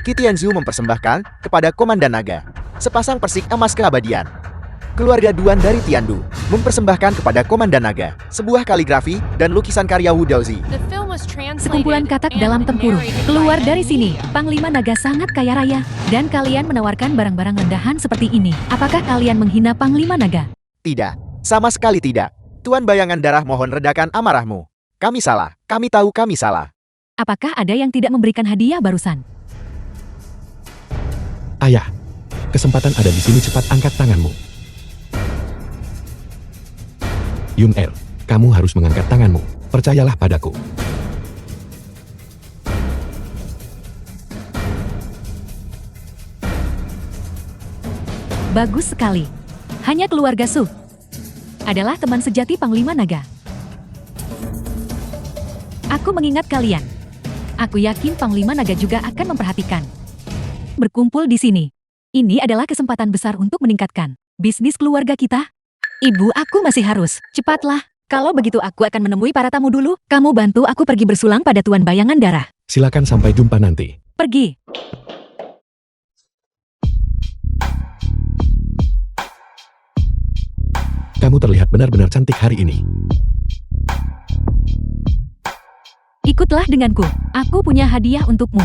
Qi Tianzhu mempersembahkan kepada Komandan Naga sepasang persik emas keabadian. Keluarga Duan dari Tiandu mempersembahkan kepada Komandan Naga sebuah kaligrafi dan lukisan karya Wu Daozi. The film was translated Sekumpulan katak and dalam tempurung. narrated Keluar by dari sini. Amelia. Panglima Naga sangat kaya raya. Dan kalian menawarkan barang-barang rendahan seperti ini. Apakah kalian menghina Panglima Naga? Tidak, sama sekali tidak. Tuan Bayangan Darah mohon redakan amarahmu. Kami salah, kami tahu kami salah. Apakah ada yang tidak memberikan hadiah barusan? Ayah, kesempatan ada di sini, cepat angkat tanganmu. Yun Er, kamu harus mengangkat tanganmu. Percayalah padaku. Bagus sekali. Hanya keluarga Su adalah teman sejati Panglima Naga. Aku mengingat kalian. Aku yakin Panglima Naga juga akan memperhatikan. Berkumpul di sini. Ini adalah kesempatan besar untuk meningkatkan bisnis keluarga kita. Ibu, aku masih harus. Cepatlah. Kalau begitu aku akan menemui para tamu dulu. Kamu bantu aku pergi bersulang pada Tuan Bayangan Darah. Silakan, sampai jumpa nanti. Pergi. Kamu terlihat benar-benar cantik hari ini. Ikutlah denganku. Aku punya hadiah untukmu.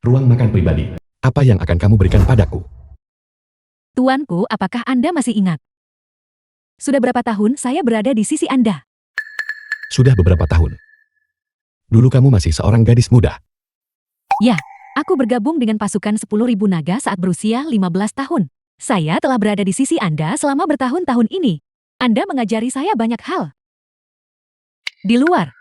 Ruang makan pribadi. Apa yang akan kamu berikan padaku? Tuanku, apakah Anda masih ingat? Sudah berapa tahun saya berada di sisi Anda? Sudah beberapa tahun. Dulu kamu masih seorang gadis muda. Ya, aku bergabung dengan pasukan 10.000 naga saat berusia 15 tahun. Saya telah berada di sisi Anda selama bertahun-tahun ini. Anda mengajari saya banyak hal. Di luar,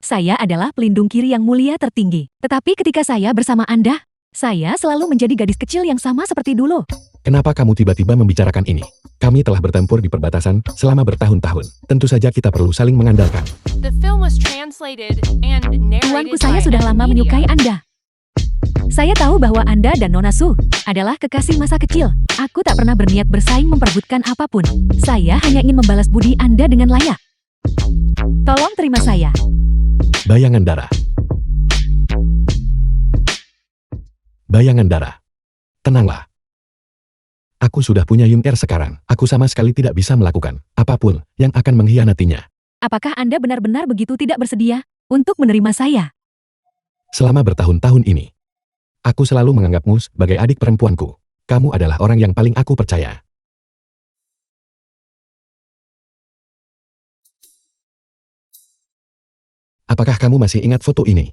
saya adalah pelindung kiri yang mulia tertinggi. Tetapi ketika saya bersama Anda, saya selalu menjadi gadis kecil yang sama seperti dulu. Kenapa kamu tiba-tiba membicarakan ini? Kami telah bertempur di perbatasan selama bertahun-tahun. Tentu saja kita perlu saling mengandalkan. The film was translated and narrated Tuanku, saya by sudah lama Amelia. menyukai Anda. Saya tahu bahwa Anda dan Nona Su adalah kekasih masa kecil. Aku tak pernah berniat bersaing memperebutkan apapun. Saya hanya ingin membalas budi Anda dengan layak. Tolong terima saya. Bayangan darah. Bayangan darah. Tenanglah. Aku sudah punya Yun Er sekarang. Aku sama sekali tidak bisa melakukan apapun yang akan mengkhianatinya. Apakah Anda benar-benar begitu tidak bersedia untuk menerima saya? Selama bertahun-tahun ini, aku selalu menganggapmu sebagai adik perempuanku. Kamu adalah orang yang paling aku percaya. Apakah kamu masih ingat foto ini?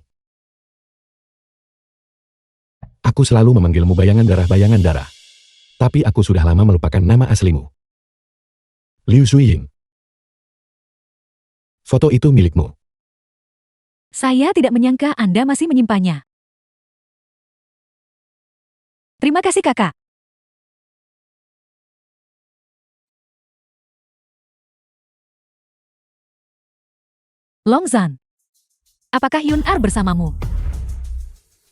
Aku selalu memanggilmu bayangan darah. Tapi aku sudah lama melupakan nama aslimu. Liu Zuiying. Foto itu milikmu. Saya tidak menyangka Anda masih menyimpannya. Terima kasih, Kakak. Longzan, apakah Yun Er bersamamu?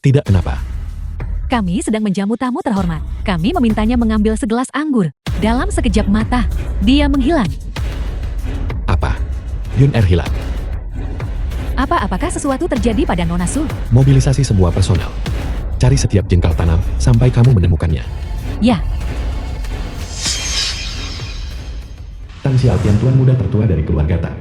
Tidak, kenapa? Kami sedang menjamu tamu terhormat. Kami memintanya mengambil segelas anggur. Dalam sekejap mata, dia menghilang. Apa? Yun Er hilang. Apakah sesuatu terjadi pada Nona Su? Mobilisasi semua personel. Cari setiap jengkal tanam sampai kamu menemukannya. Ya, Tan Xiaotian, tuan muda tertua dari keluarga Tang.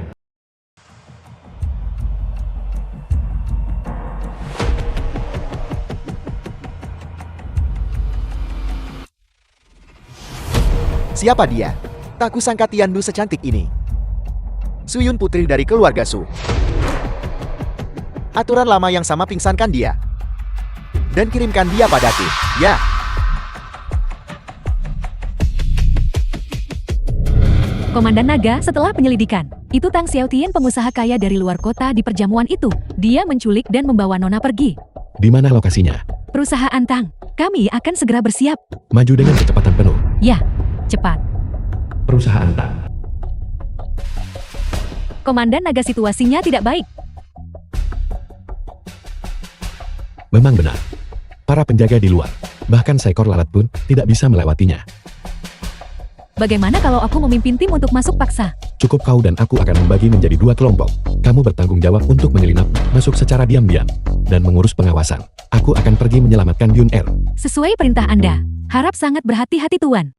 Siapa dia? Tak kusangka Tiandu secantik ini. Suyun, putri dari keluarga Su. Aturan lama yang sama, pingsankan dia. Dan kirimkan dia padaku. Ya. Komandan Naga, setelah penyelidikan, itu Tang Xiaotian, pengusaha kaya dari luar kota di perjamuan itu. Dia menculik dan membawa Nona pergi. Di mana lokasinya? Perusahaan Tang, kami akan segera bersiap. Maju dengan kecepatan penuh. Ya, cepat. Perusahaan Tang. Komandan Naga, situasinya tidak baik. Memang benar. Para penjaga di luar, bahkan seekor lalat pun tidak bisa melewatinya. Bagaimana kalau aku memimpin tim untuk masuk paksa? Cukup, kau dan aku akan membagi menjadi 2 kelompok. Kamu bertanggung jawab untuk menyelinap masuk secara diam-diam. dan mengurus pengawasan. Aku akan pergi menyelamatkan Yun Er. Sesuai perintah Anda. Harap sangat berhati-hati Tuan.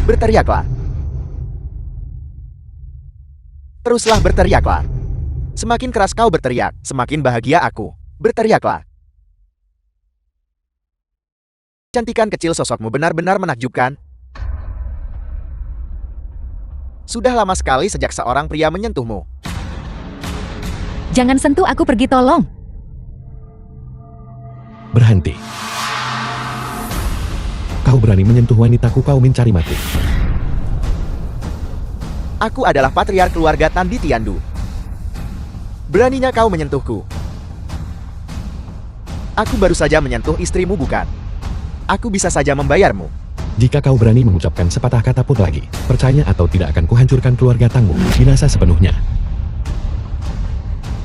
Berteriaklah. Teruslah berteriaklah. Semakin keras kau berteriak, semakin bahagia aku. Berteriaklah. Cantikan kecil sosokmu benar-benar menakjubkan. Sudah lama sekali sejak seorang pria menyentuhmu. Jangan sentuh aku, pergi tolong. Berhenti. Kau berani menyentuh wanitaku, kau mencari mati. Aku adalah patriark keluarga Tan di Tiandu. Beraninya kau menyentuhku. Aku baru saja menyentuh istrimu, bukan? Aku bisa saja membayarmu. Jika kau berani mengucapkan sepatah kata pun lagi, percaya atau tidak akan kuhancurkan keluarga Tangmu, binasa sepenuhnya.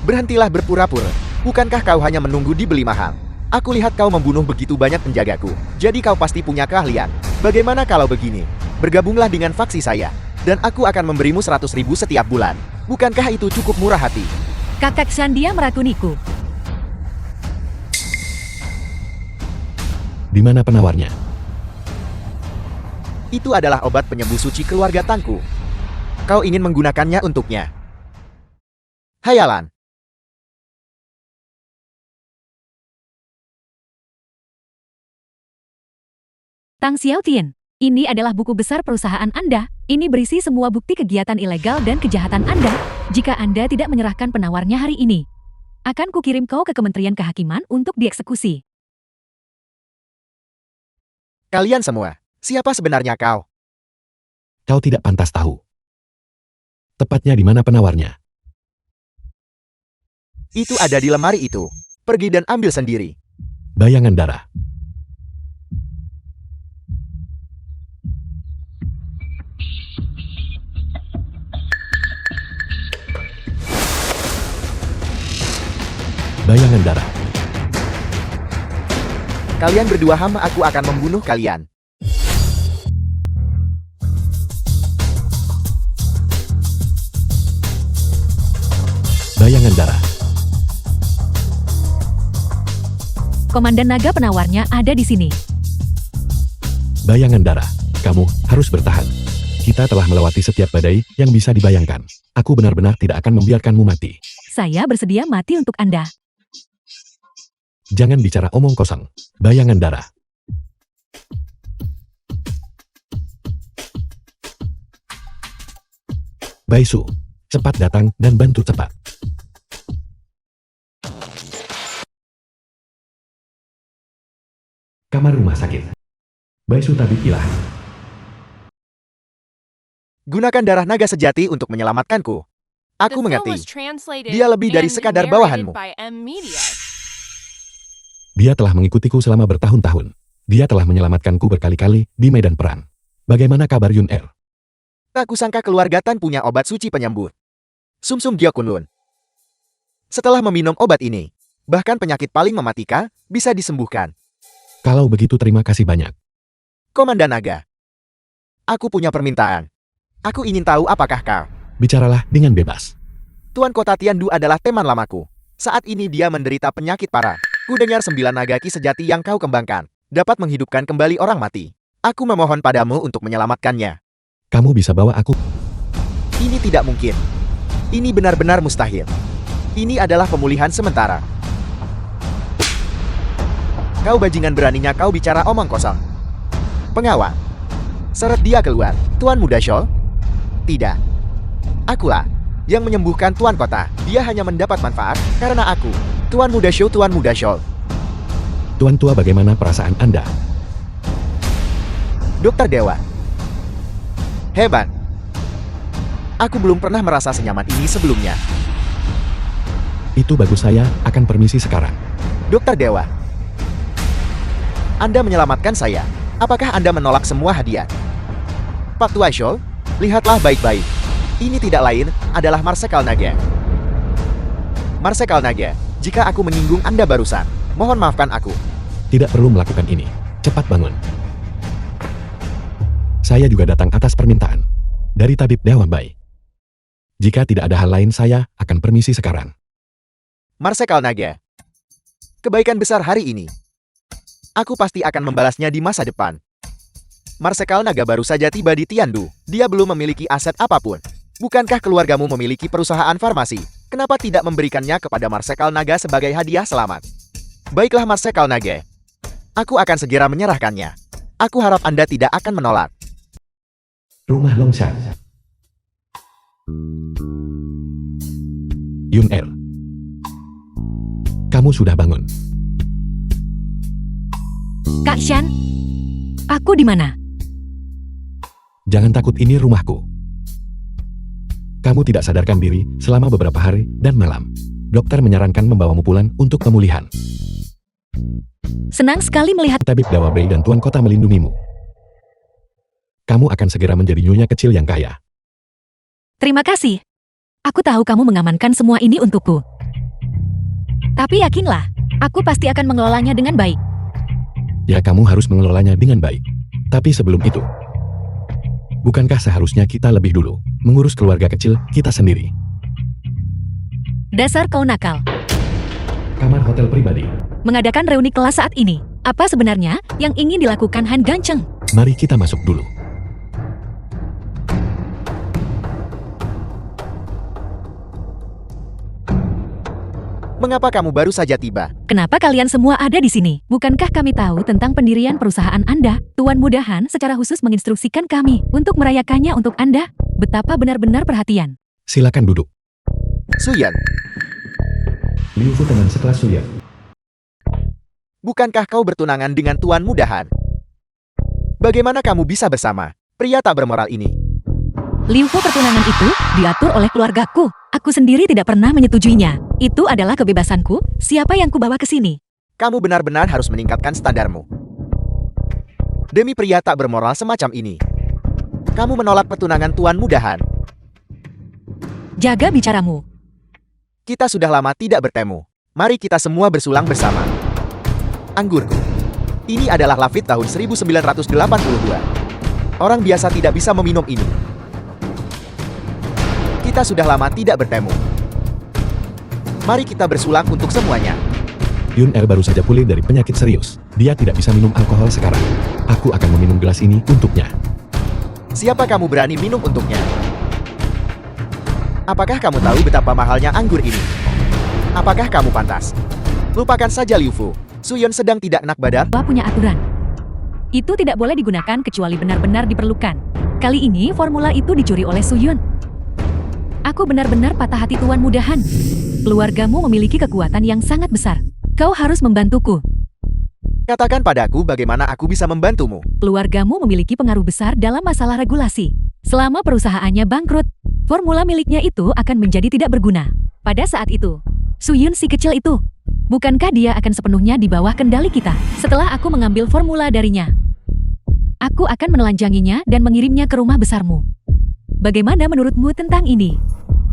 Berhentilah berpura-pura. Bukankah kau hanya menunggu dibeli mahal? Aku lihat kau membunuh begitu banyak penjagaku. Jadi kau pasti punya keahlian. Bagaimana kalau begini? Bergabunglah dengan faksi saya. Dan aku akan memberimu 100.000 setiap bulan. Bukankah itu cukup murah hati? Kakak Shandia meracuniku. Di mana penawarnya? Itu adalah obat penyembuh suci keluarga Tangku. Kau ingin menggunakannya untuknya. Hayalan. Tang Xiaotian, ini adalah buku besar perusahaan Anda. Ini berisi semua bukti kegiatan ilegal dan kejahatan Anda. Jika Anda tidak menyerahkan penawarnya hari ini, akan kukirim kau ke Kementerian Kehakiman untuk dieksekusi. Kalian semua, siapa sebenarnya kau? Kau tidak pantas tahu. Tepatnya di mana penawarnya? Itu ada di lemari itu. Pergi dan ambil sendiri. Bayangan darah. Bayangan darah. Kalian berdua hama, aku akan membunuh kalian. Bayangan darah. Komandan naga penawarnya ada di sini. Bayangan darah. Kamu harus bertahan. Kita telah melewati setiap badai yang bisa dibayangkan. Aku benar-benar tidak akan membiarkanmu mati. Saya bersedia mati untuk Anda. Jangan bicara omong kosong. Bayangan darah. Baisu, cepat datang dan bantu cepat. Kamar rumah sakit. Baisu tabib ilahi. Gunakan darah naga sejati untuk menyelamatkanku. Aku The film mengerti. was translated Dia lebih dari and sekadar narrated bawahanmu. by M Media. Dia telah mengikutiku selama bertahun-tahun. Dia telah menyelamatkanku berkali-kali di medan perang. Bagaimana kabar Yun Er? Aku sangka keluarga Tan punya obat suci penyembuh. Sumsum Gyokunlun. Setelah meminum obat ini, bahkan penyakit paling mematikan bisa disembuhkan. Kalau begitu terima kasih banyak. Komandan Naga. Aku punya permintaan. Aku ingin tahu apakah kau. Bicaralah dengan bebas. Tuan Kota Tiandu adalah teman lamaku. Saat ini dia menderita penyakit parah. Ku dengar 9 naga ki sejati yang kau kembangkan dapat menghidupkan kembali orang mati. Aku memohon padamu untuk menyelamatkannya. Kamu bisa bawa aku. Ini tidak mungkin. Ini benar-benar mustahil. Ini adalah pemulihan sementara. Kau bajingan, beraninya kau bicara omong kosong. Pengawal. Seret dia keluar. Tuan Muda Shol? Tidak. Akulah yang menyembuhkan Tuan Kota. Dia hanya mendapat manfaat karena aku. Tuan Muda Shol, Tuan Muda Shol. Tuan tua, bagaimana perasaan Anda? Dokter Dewa. Hebat. Aku belum pernah merasa senyaman ini sebelumnya. Itu bagus, saya akan permisi sekarang. Dokter Dewa. Anda menyelamatkan saya. Apakah Anda menolak semua hadiah? Pak Tua Shol, lihatlah baik-baik. Ini tidak lain adalah Marsekal Naga. Marsekal Naga, jika aku menyinggung Anda barusan, mohon maafkan aku. Tidak perlu melakukan ini. Cepat bangun. Saya juga datang atas permintaan. dari tabib Dewa Bayi. Jika tidak ada hal lain saya akan permisi sekarang. Marsekal Naga. Kebaikan besar hari ini. Aku pasti akan membalasnya di masa depan. Marsekal Naga baru saja tiba di Tiandu. Dia belum memiliki aset apapun. Bukankah keluargamu memiliki perusahaan farmasi? Kenapa tidak memberikannya kepada Marsekal Naga sebagai hadiah selamat? Baiklah Marsekal Naga. Aku akan segera menyerahkannya. Aku harap Anda tidak akan menolak. Rumah Longshan. Yun Er. Kamu sudah bangun. Kak Shan, aku di mana? Jangan takut, ini rumahku. Kamu tidak sadarkan diri selama beberapa hari dan malam. Dokter menyarankan membawamu pulang untuk pemulihan. Senang sekali melihat Tabib Dewa Bayi dan Tuan Kota melindungimu. Kamu akan segera menjadi nyonya kecil yang kaya. Terima kasih. Aku tahu kamu mengamankan semua ini untukku. Tapi yakinlah, aku pasti akan mengelolanya dengan baik. Ya, kamu harus mengelolanya dengan baik. Tapi sebelum itu, bukankah seharusnya kita lebih dulu mengurus keluarga kecil kita sendiri? Dasar kau nakal. Kamar hotel pribadi. Mengadakan reuni kelas saat ini. Apa sebenarnya yang ingin dilakukan Han Ganceng? Mari kita masuk dulu. Mengapa kamu baru saja tiba? Kenapa kalian semua ada di sini? Bukankah kami tahu tentang pendirian perusahaan Anda? Tuan Mudahan secara khusus menginstruksikan kami untuk merayakannya untuk Anda. Betapa benar-benar perhatian. Silakan duduk. Suyan, Liu Fu teman sekelas Suya. bukankah kau bertunangan dengan Tuan Mudahan? Bagaimana kamu bisa bersama pria tak bermoral ini? Liu Fu pertunangan itu diatur oleh keluargaku. Aku sendiri tidak pernah menyetujuinya. Itu adalah kebebasanku. Siapa yang kubawa ke sini? Kamu benar-benar harus meningkatkan standarmu. Demi pria tak bermoral semacam ini, kamu menolak pertunangan Tuan Mudahan. Jaga bicaramu. Kita sudah lama tidak bertemu. Mari kita semua bersulang bersama. Anggurku. Ini adalah Lafite tahun 1982. Orang biasa tidak bisa meminum ini. Kita sudah lama tidak bertemu. Mari kita bersulang untuk semuanya. Yun Er baru saja pulih dari penyakit serius. Dia tidak bisa minum alkohol sekarang. Aku akan meminum gelas ini untuknya. Siapa kamu berani minum untuknya? Apakah kamu tahu betapa mahalnya anggur ini? Apakah kamu pantas? Lupakan saja Liu Fu. Suyon sedang tidak enak badan. Gua punya aturan. Itu tidak boleh digunakan kecuali benar-benar diperlukan. Kali ini formula itu dicuri oleh Suyun. Aku benar-benar patah hati Tuan Mudahan. Keluargamu memiliki kekuatan yang sangat besar. Kau harus membantuku. Katakan padaku bagaimana aku bisa membantumu. Keluargamu memiliki pengaruh besar dalam masalah regulasi. Selama perusahaannya bangkrut, formula miliknya itu akan menjadi tidak berguna. Pada saat itu, Suyun si kecil itu, bukankah dia akan sepenuhnya di bawah kendali kita? Setelah aku mengambil formula darinya, aku akan menelanjanginya dan mengirimnya ke rumah besarmu. Bagaimana menurutmu tentang ini?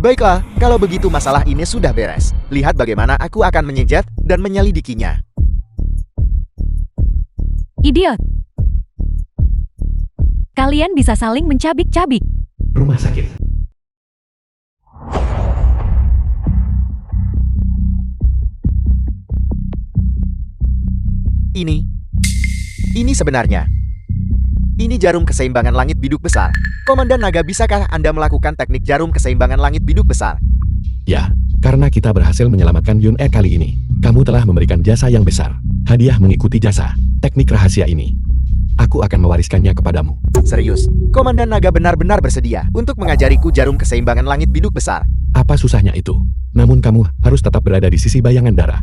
Baiklah, kalau begitu masalah ini sudah beres. Lihat bagaimana aku akan menyejet dan menyelidikinya. Idiot! Kalian bisa saling mencabik-cabik. Rumah sakit. Ini sebenarnya. Ini jarum keseimbangan langit biduk besar. Komandan Naga, bisakah Anda melakukan teknik jarum keseimbangan langit biduk besar? Ya, karena kita berhasil menyelamatkan Yun Er kali ini. Kamu telah memberikan jasa yang besar. Hadiah mengikuti jasa. Teknik rahasia ini. Aku akan mewariskannya kepadamu. Serius, Komandan Naga benar-benar bersedia untuk mengajariku jarum keseimbangan langit biduk besar. Apa susahnya itu? Namun kamu harus tetap berada di sisi bayangan darah.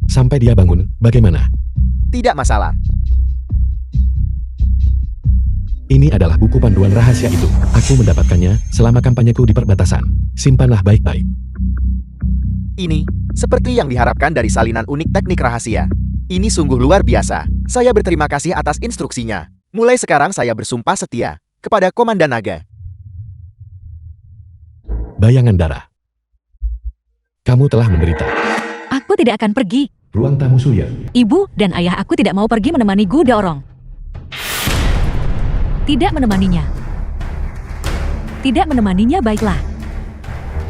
Sampai dia bangun, bagaimana? Tidak masalah. Ini adalah buku panduan rahasia itu. Aku mendapatkannya selama kampanyeku di perbatasan. Simpanlah baik-baik. Ini seperti yang diharapkan dari salinan unik teknik rahasia. Ini sungguh luar biasa. Saya berterima kasih atas instruksinya. Mulai sekarang saya bersumpah setia kepada Komandan Naga. Bayangan darah. Kamu telah menderita. Aku tidak akan pergi. Ruang tamu Suya. Ibu dan ayah aku tidak mau pergi menemani Gu Daorong. Tidak menemaninya. tidak menemaninya baiklah.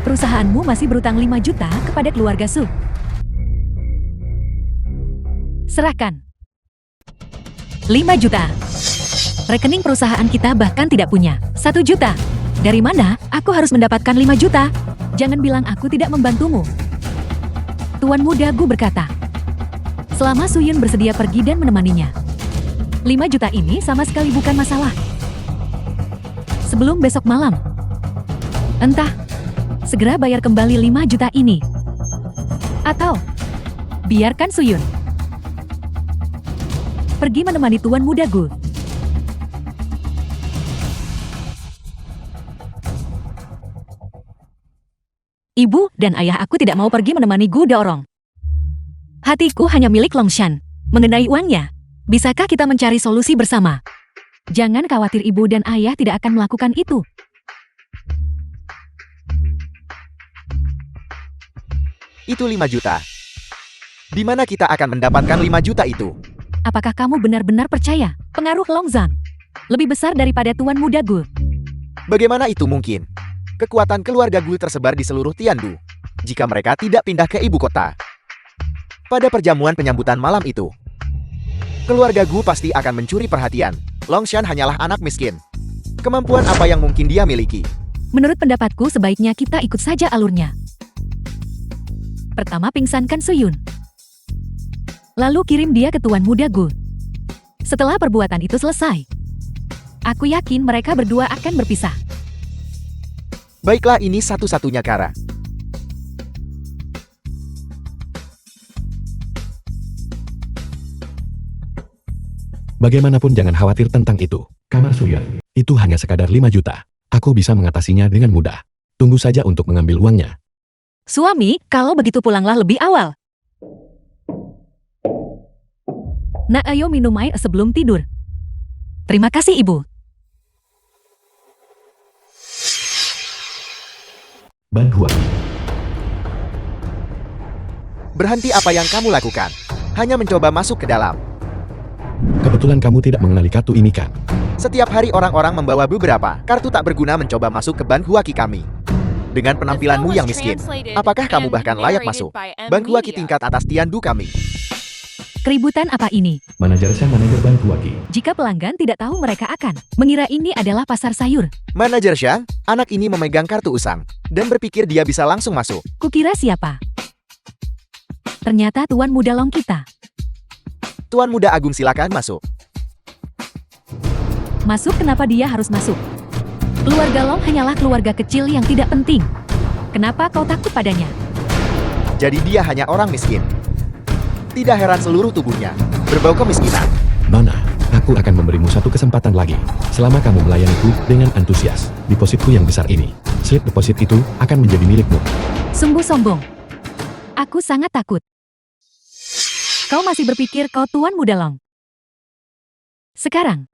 Perusahaanmu masih berutang 5 juta kepada keluarga Su. Serahkan. 5 juta. Rekening perusahaan kita bahkan tidak punya 1 juta. Dari mana aku harus mendapatkan 5 juta? Jangan bilang aku tidak membantumu. Tuan muda Gu berkata. Selama Su Yun bersedia pergi dan menemaninya. 5 juta ini sama sekali bukan masalah. Sebelum besok malam. Entah, segera bayar kembali 5 juta ini. Atau, biarkan Su Yun pergi menemani Tuan muda Gu. Ibu dan ayah aku tidak mau pergi menemani Gu Daorong. Hatiku hanya milik Longshan. Mengenai uangnya, bisakah kita mencari solusi bersama? Jangan khawatir, ibu dan ayah tidak akan melakukan itu. Itu 5 juta. Di mana kita akan mendapatkan 5 juta itu? Apakah kamu benar-benar percaya pengaruh Longzan lebih besar daripada Tuan muda Gu? Bagaimana itu mungkin? Kekuatan keluarga Gu tersebar di seluruh Tiandu. Jika mereka tidak pindah ke ibu kota. Pada perjamuan penyambutan malam itu, keluarga Gu pasti akan mencuri perhatian. Longshan hanyalah anak miskin. Kemampuan apa yang mungkin dia miliki? Menurut pendapatku, sebaiknya kita ikut saja alurnya. Pertama, pingsankan Su Yun. Lalu kirim dia ke Tuan muda Gu. Setelah perbuatan itu selesai, aku yakin mereka berdua akan berpisah. Baiklah, ini satu-satunya cara. Bagaimanapun jangan khawatir tentang itu. Kamar Su Yun. Itu hanya sekadar 5 juta. Aku bisa mengatasinya dengan mudah. Tunggu saja untuk mengambil uangnya. Suami, kalau begitu pulanglah lebih awal. Nak, ayo minum air sebelum tidur. Terima kasih, Ibu. Bantuan. Berhenti apa yang kamu lakukan. Hanya mencoba masuk ke dalam. Kebetulan kamu tidak mengenali kartu ini kan? Setiap hari orang-orang membawa beberapa kartu tak berguna mencoba masuk ke Ban Huaki kami. Dengan penampilanmu yang miskin, apakah kamu bahkan layak masuk Ban Huaki tingkat atas Tiandu kami? Keributan apa ini? Manajer Ban Huaki. Jika pelanggan tidak tahu, mereka akan mengira ini adalah pasar sayur. Manajer Xiang, anak ini memegang kartu usang dan berpikir dia bisa langsung masuk. Kukira siapa? Ternyata Tuan muda Long kita. Tuan muda Agung, silakan masuk. Masuk? Kenapa dia harus masuk? Keluarga Long hanyalah keluarga kecil yang tidak penting. Kenapa kau takut padanya? Jadi dia hanya orang miskin. Tidak heran seluruh tubuhnya berbau kemiskinan. Nona, aku akan memberimu satu kesempatan lagi. Selama kamu melayaniku dengan antusias, depositku yang besar ini, slip deposit itu akan menjadi milikmu. Sungguh sombong. Aku sangat takut. Kau masih berpikir kau Tuan muda Long. Sekarang,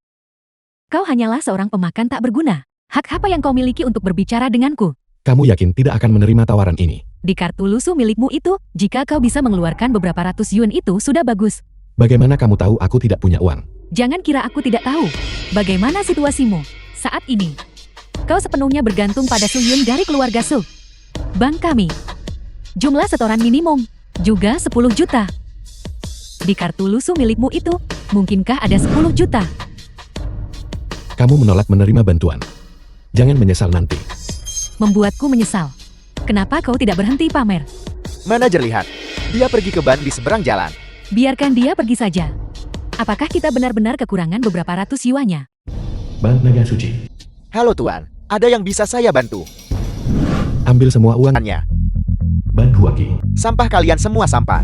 kau hanyalah seorang pemakan tak berguna. Hak apa yang kau miliki untuk berbicara denganku? Kamu yakin tidak akan menerima tawaran ini? Di kartu lusuh milikmu itu, jika kau bisa mengeluarkan beberapa ratus yuan itu sudah bagus. Bagaimana kamu tahu aku tidak punya uang? Jangan kira aku tidak tahu. Bagaimana situasimu saat ini? Kau sepenuhnya bergantung pada Su Yun dari keluarga Su. Bank kami. Jumlah setoran minimum juga 10 juta. Di kartu lusuh milikmu itu, mungkinkah ada 10 juta? Kamu menolak menerima bantuan. Jangan menyesal nanti. Membuatku menyesal. Kenapa kau tidak berhenti pamer? Manajer lihat, dia pergi ke ban di seberang jalan. Biarkan dia pergi saja. Apakah kita benar-benar kekurangan beberapa ratus yuannya? Ban Naga Suci. Halo Tuan, ada yang bisa saya bantu? Ambil semua uangnya. Tanya, Ban Huaki. sampah kalian semua sampah.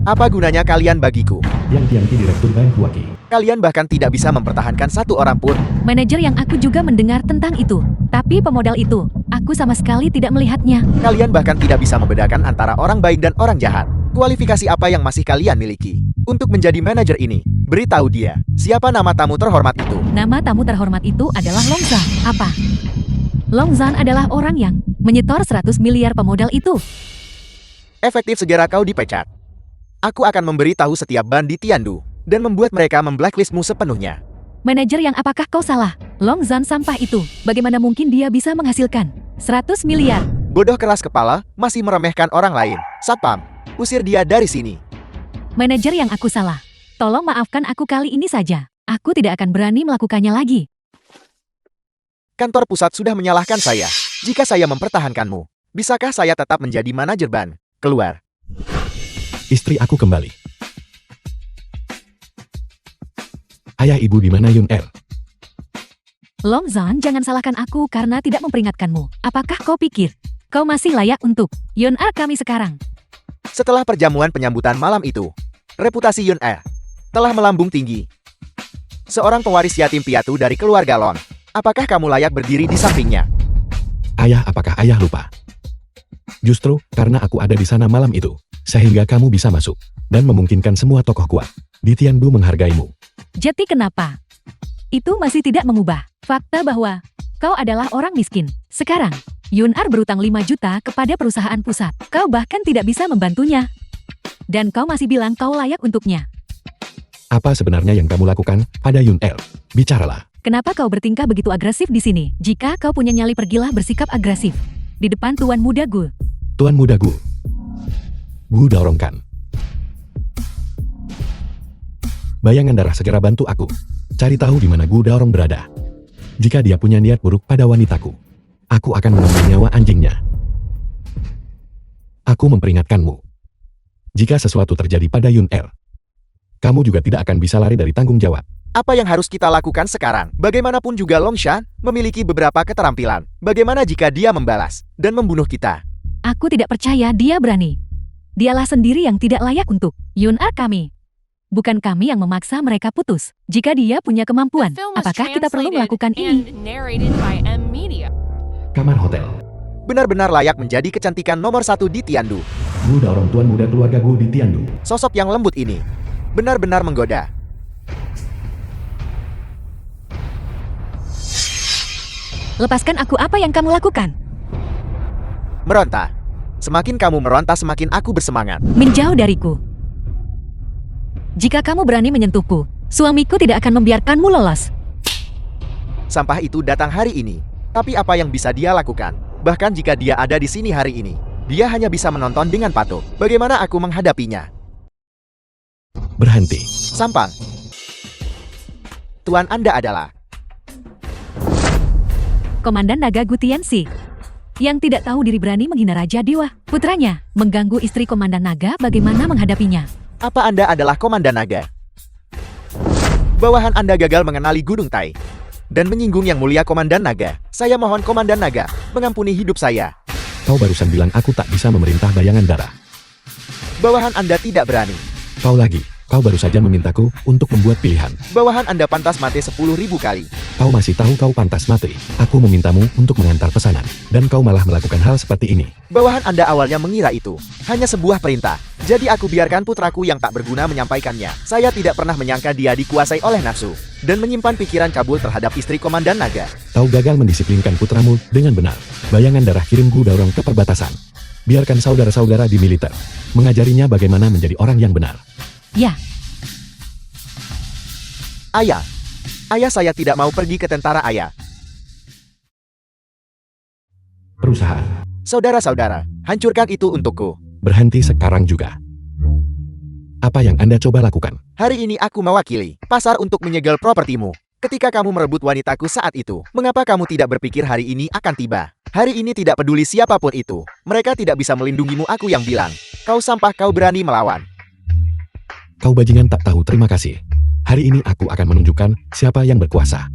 Apa gunanya kalian bagiku? Yang Tianqi Direktur Ban Huaki. Kalian bahkan tidak bisa mempertahankan satu orang pun. Manajer yang aku juga mendengar tentang itu. Tapi pemodal itu, aku sama sekali tidak melihatnya. Kalian bahkan tidak bisa membedakan antara orang baik dan orang jahat. Kualifikasi apa yang masih kalian miliki? Untuk menjadi manajer ini, beritahu dia, siapa nama tamu terhormat itu? Nama tamu terhormat itu adalah Longzan. Apa? Longzan adalah orang yang menyetor 100 miliar pemodal itu. Efektif segera kau dipecat. Aku akan memberitahu setiap ban di Tiandu dan membuat mereka memblacklistmu sepenuhnya. Manajer yang apakah kau salah? Long Zhan sampah itu, bagaimana mungkin dia bisa menghasilkan 100 miliar? Bodoh keras kepala, masih meremehkan orang lain. Satpam, usir dia dari sini. Manajer yang aku salah. Tolong maafkan aku kali ini saja. Aku tidak akan berani melakukannya lagi. Kantor pusat sudah menyalahkan saya. Jika saya mempertahankanmu, bisakah saya tetap menjadi manajer ban? Keluar. Istri aku kembali. Ayah ibu di mana Yun Er? Long Zhan, jangan salahkan aku karena tidak memperingatkanmu. Apakah kau pikir kau masih layak untuk Yun Er kami sekarang? Setelah perjamuan penyambutan malam itu, reputasi Yun Er telah melambung tinggi. Seorang pewaris yatim piatu dari keluarga Lon. Apakah kamu layak berdiri di sampingnya? Ayah, apakah ayah lupa? Justru karena aku ada di sana malam itu, sehingga kamu bisa masuk dan memungkinkan semua tokoh kuat di Tiandu menghargaimu. Jadi kenapa? Itu masih tidak mengubah fakta bahwa kau adalah orang miskin. Sekarang, Yun Er berutang 5 juta kepada perusahaan pusat. Kau bahkan tidak bisa membantunya. Dan kau masih bilang kau layak untuknya. Apa sebenarnya yang kamu lakukan pada Yun Er? Bicaralah. Kenapa kau bertingkah begitu agresif di sini? Jika kau punya nyali, pergilah bersikap agresif di depan Tuan Muda Gu. Tuan Muda Gu. Gu dorongkan. Bayangan darah, segera bantu aku. Cari tahu di mana Gu Daorong berada. Jika dia punya niat buruk pada wanitaku, aku akan mengambil nyawa anjingnya. Aku memperingatkanmu. Jika sesuatu terjadi pada Yun Er, kamu juga tidak akan bisa lari dari tanggung jawab. Apa yang harus kita lakukan sekarang? Bagaimanapun juga Long Shan memiliki beberapa keterampilan. Bagaimana jika dia membalas dan membunuh kita? Aku tidak percaya dia berani. Dialah sendiri yang tidak layak untuk Yun Er kami. Bukan kami yang memaksa mereka putus. Jika dia punya kemampuan, The film was apakah kita perlu translated melakukan ini? and narrated by M Media. Kamar hotel. Benar-benar layak menjadi kecantikan nomor 1 di Tiandu. Gu Daorong, tuan muda keluarga Gu di Tiandu. Sosok yang lembut ini benar-benar menggoda. Lepaskan aku, apa yang kamu lakukan? Meronta. Semakin kamu meronta, semakin aku bersemangat. Menjauh dariku. Jika kamu berani menyentuhku, suamiku tidak akan membiarkanmu lolos. Sampah itu datang hari ini. Tapi apa yang bisa dia lakukan? Bahkan jika dia ada di sini hari ini, dia hanya bisa menonton dengan patuh. Bagaimana aku menghadapinya? Berhenti. Sampang. Tuan Anda adalah Komandan Naga Gu Tianxi, yang tidak tahu diri berani menghina Raja Dewa. Putranya mengganggu istri Komandan Naga, bagaimana menghadapinya? Apa Anda adalah Komandan Naga? Bawahan Anda gagal mengenali Gunung Tai dan menyinggung yang mulia Komandan Naga. Saya mohon Komandan Naga mengampuni hidup saya. Kau barusan bilang aku tak bisa memerintah bayangan darah. Bawahan Anda tidak berani. Kau lagi. Kau baru saja memintaku untuk membuat pilihan. Bawahan Anda pantas mati 10.000 kali. Kau masih tahu kau pantas mati. Aku memintamu untuk mengantar pesanan, dan kau malah melakukan hal seperti ini. Bawahan Anda awalnya mengira itu hanya sebuah perintah. Jadi aku biarkan putraku yang tak berguna menyampaikannya. Saya tidak pernah menyangka dia dikuasai oleh nafsu dan menyimpan pikiran cabul terhadap istri Komandan Naga. Kau gagal mendisiplinkan putramu dengan benar. Bayangan darah kirim Gu Daorong ke perbatasan. Biarkan saudara-saudara di militer mengajarinya bagaimana menjadi orang yang benar. Ya, Ayah. Ayah, saya tidak mau pergi ke tentara, Ayah. Perusahaan. Saudara-saudara, hancurkan itu untukku. Berhenti sekarang juga. Apa yang Anda coba lakukan? Hari ini aku mewakili pasar untuk menyegel propertimu. Ketika kamu merebut wanitaku saat itu, mengapa kamu tidak berpikir hari ini akan tiba? Hari ini tidak peduli siapapun itu. Mereka tidak bisa melindungimu, aku yang bilang. Kau sampah, kau berani melawan. Kau bajingan tak tahu terima kasih. Hari ini aku akan menunjukkan siapa yang berkuasa.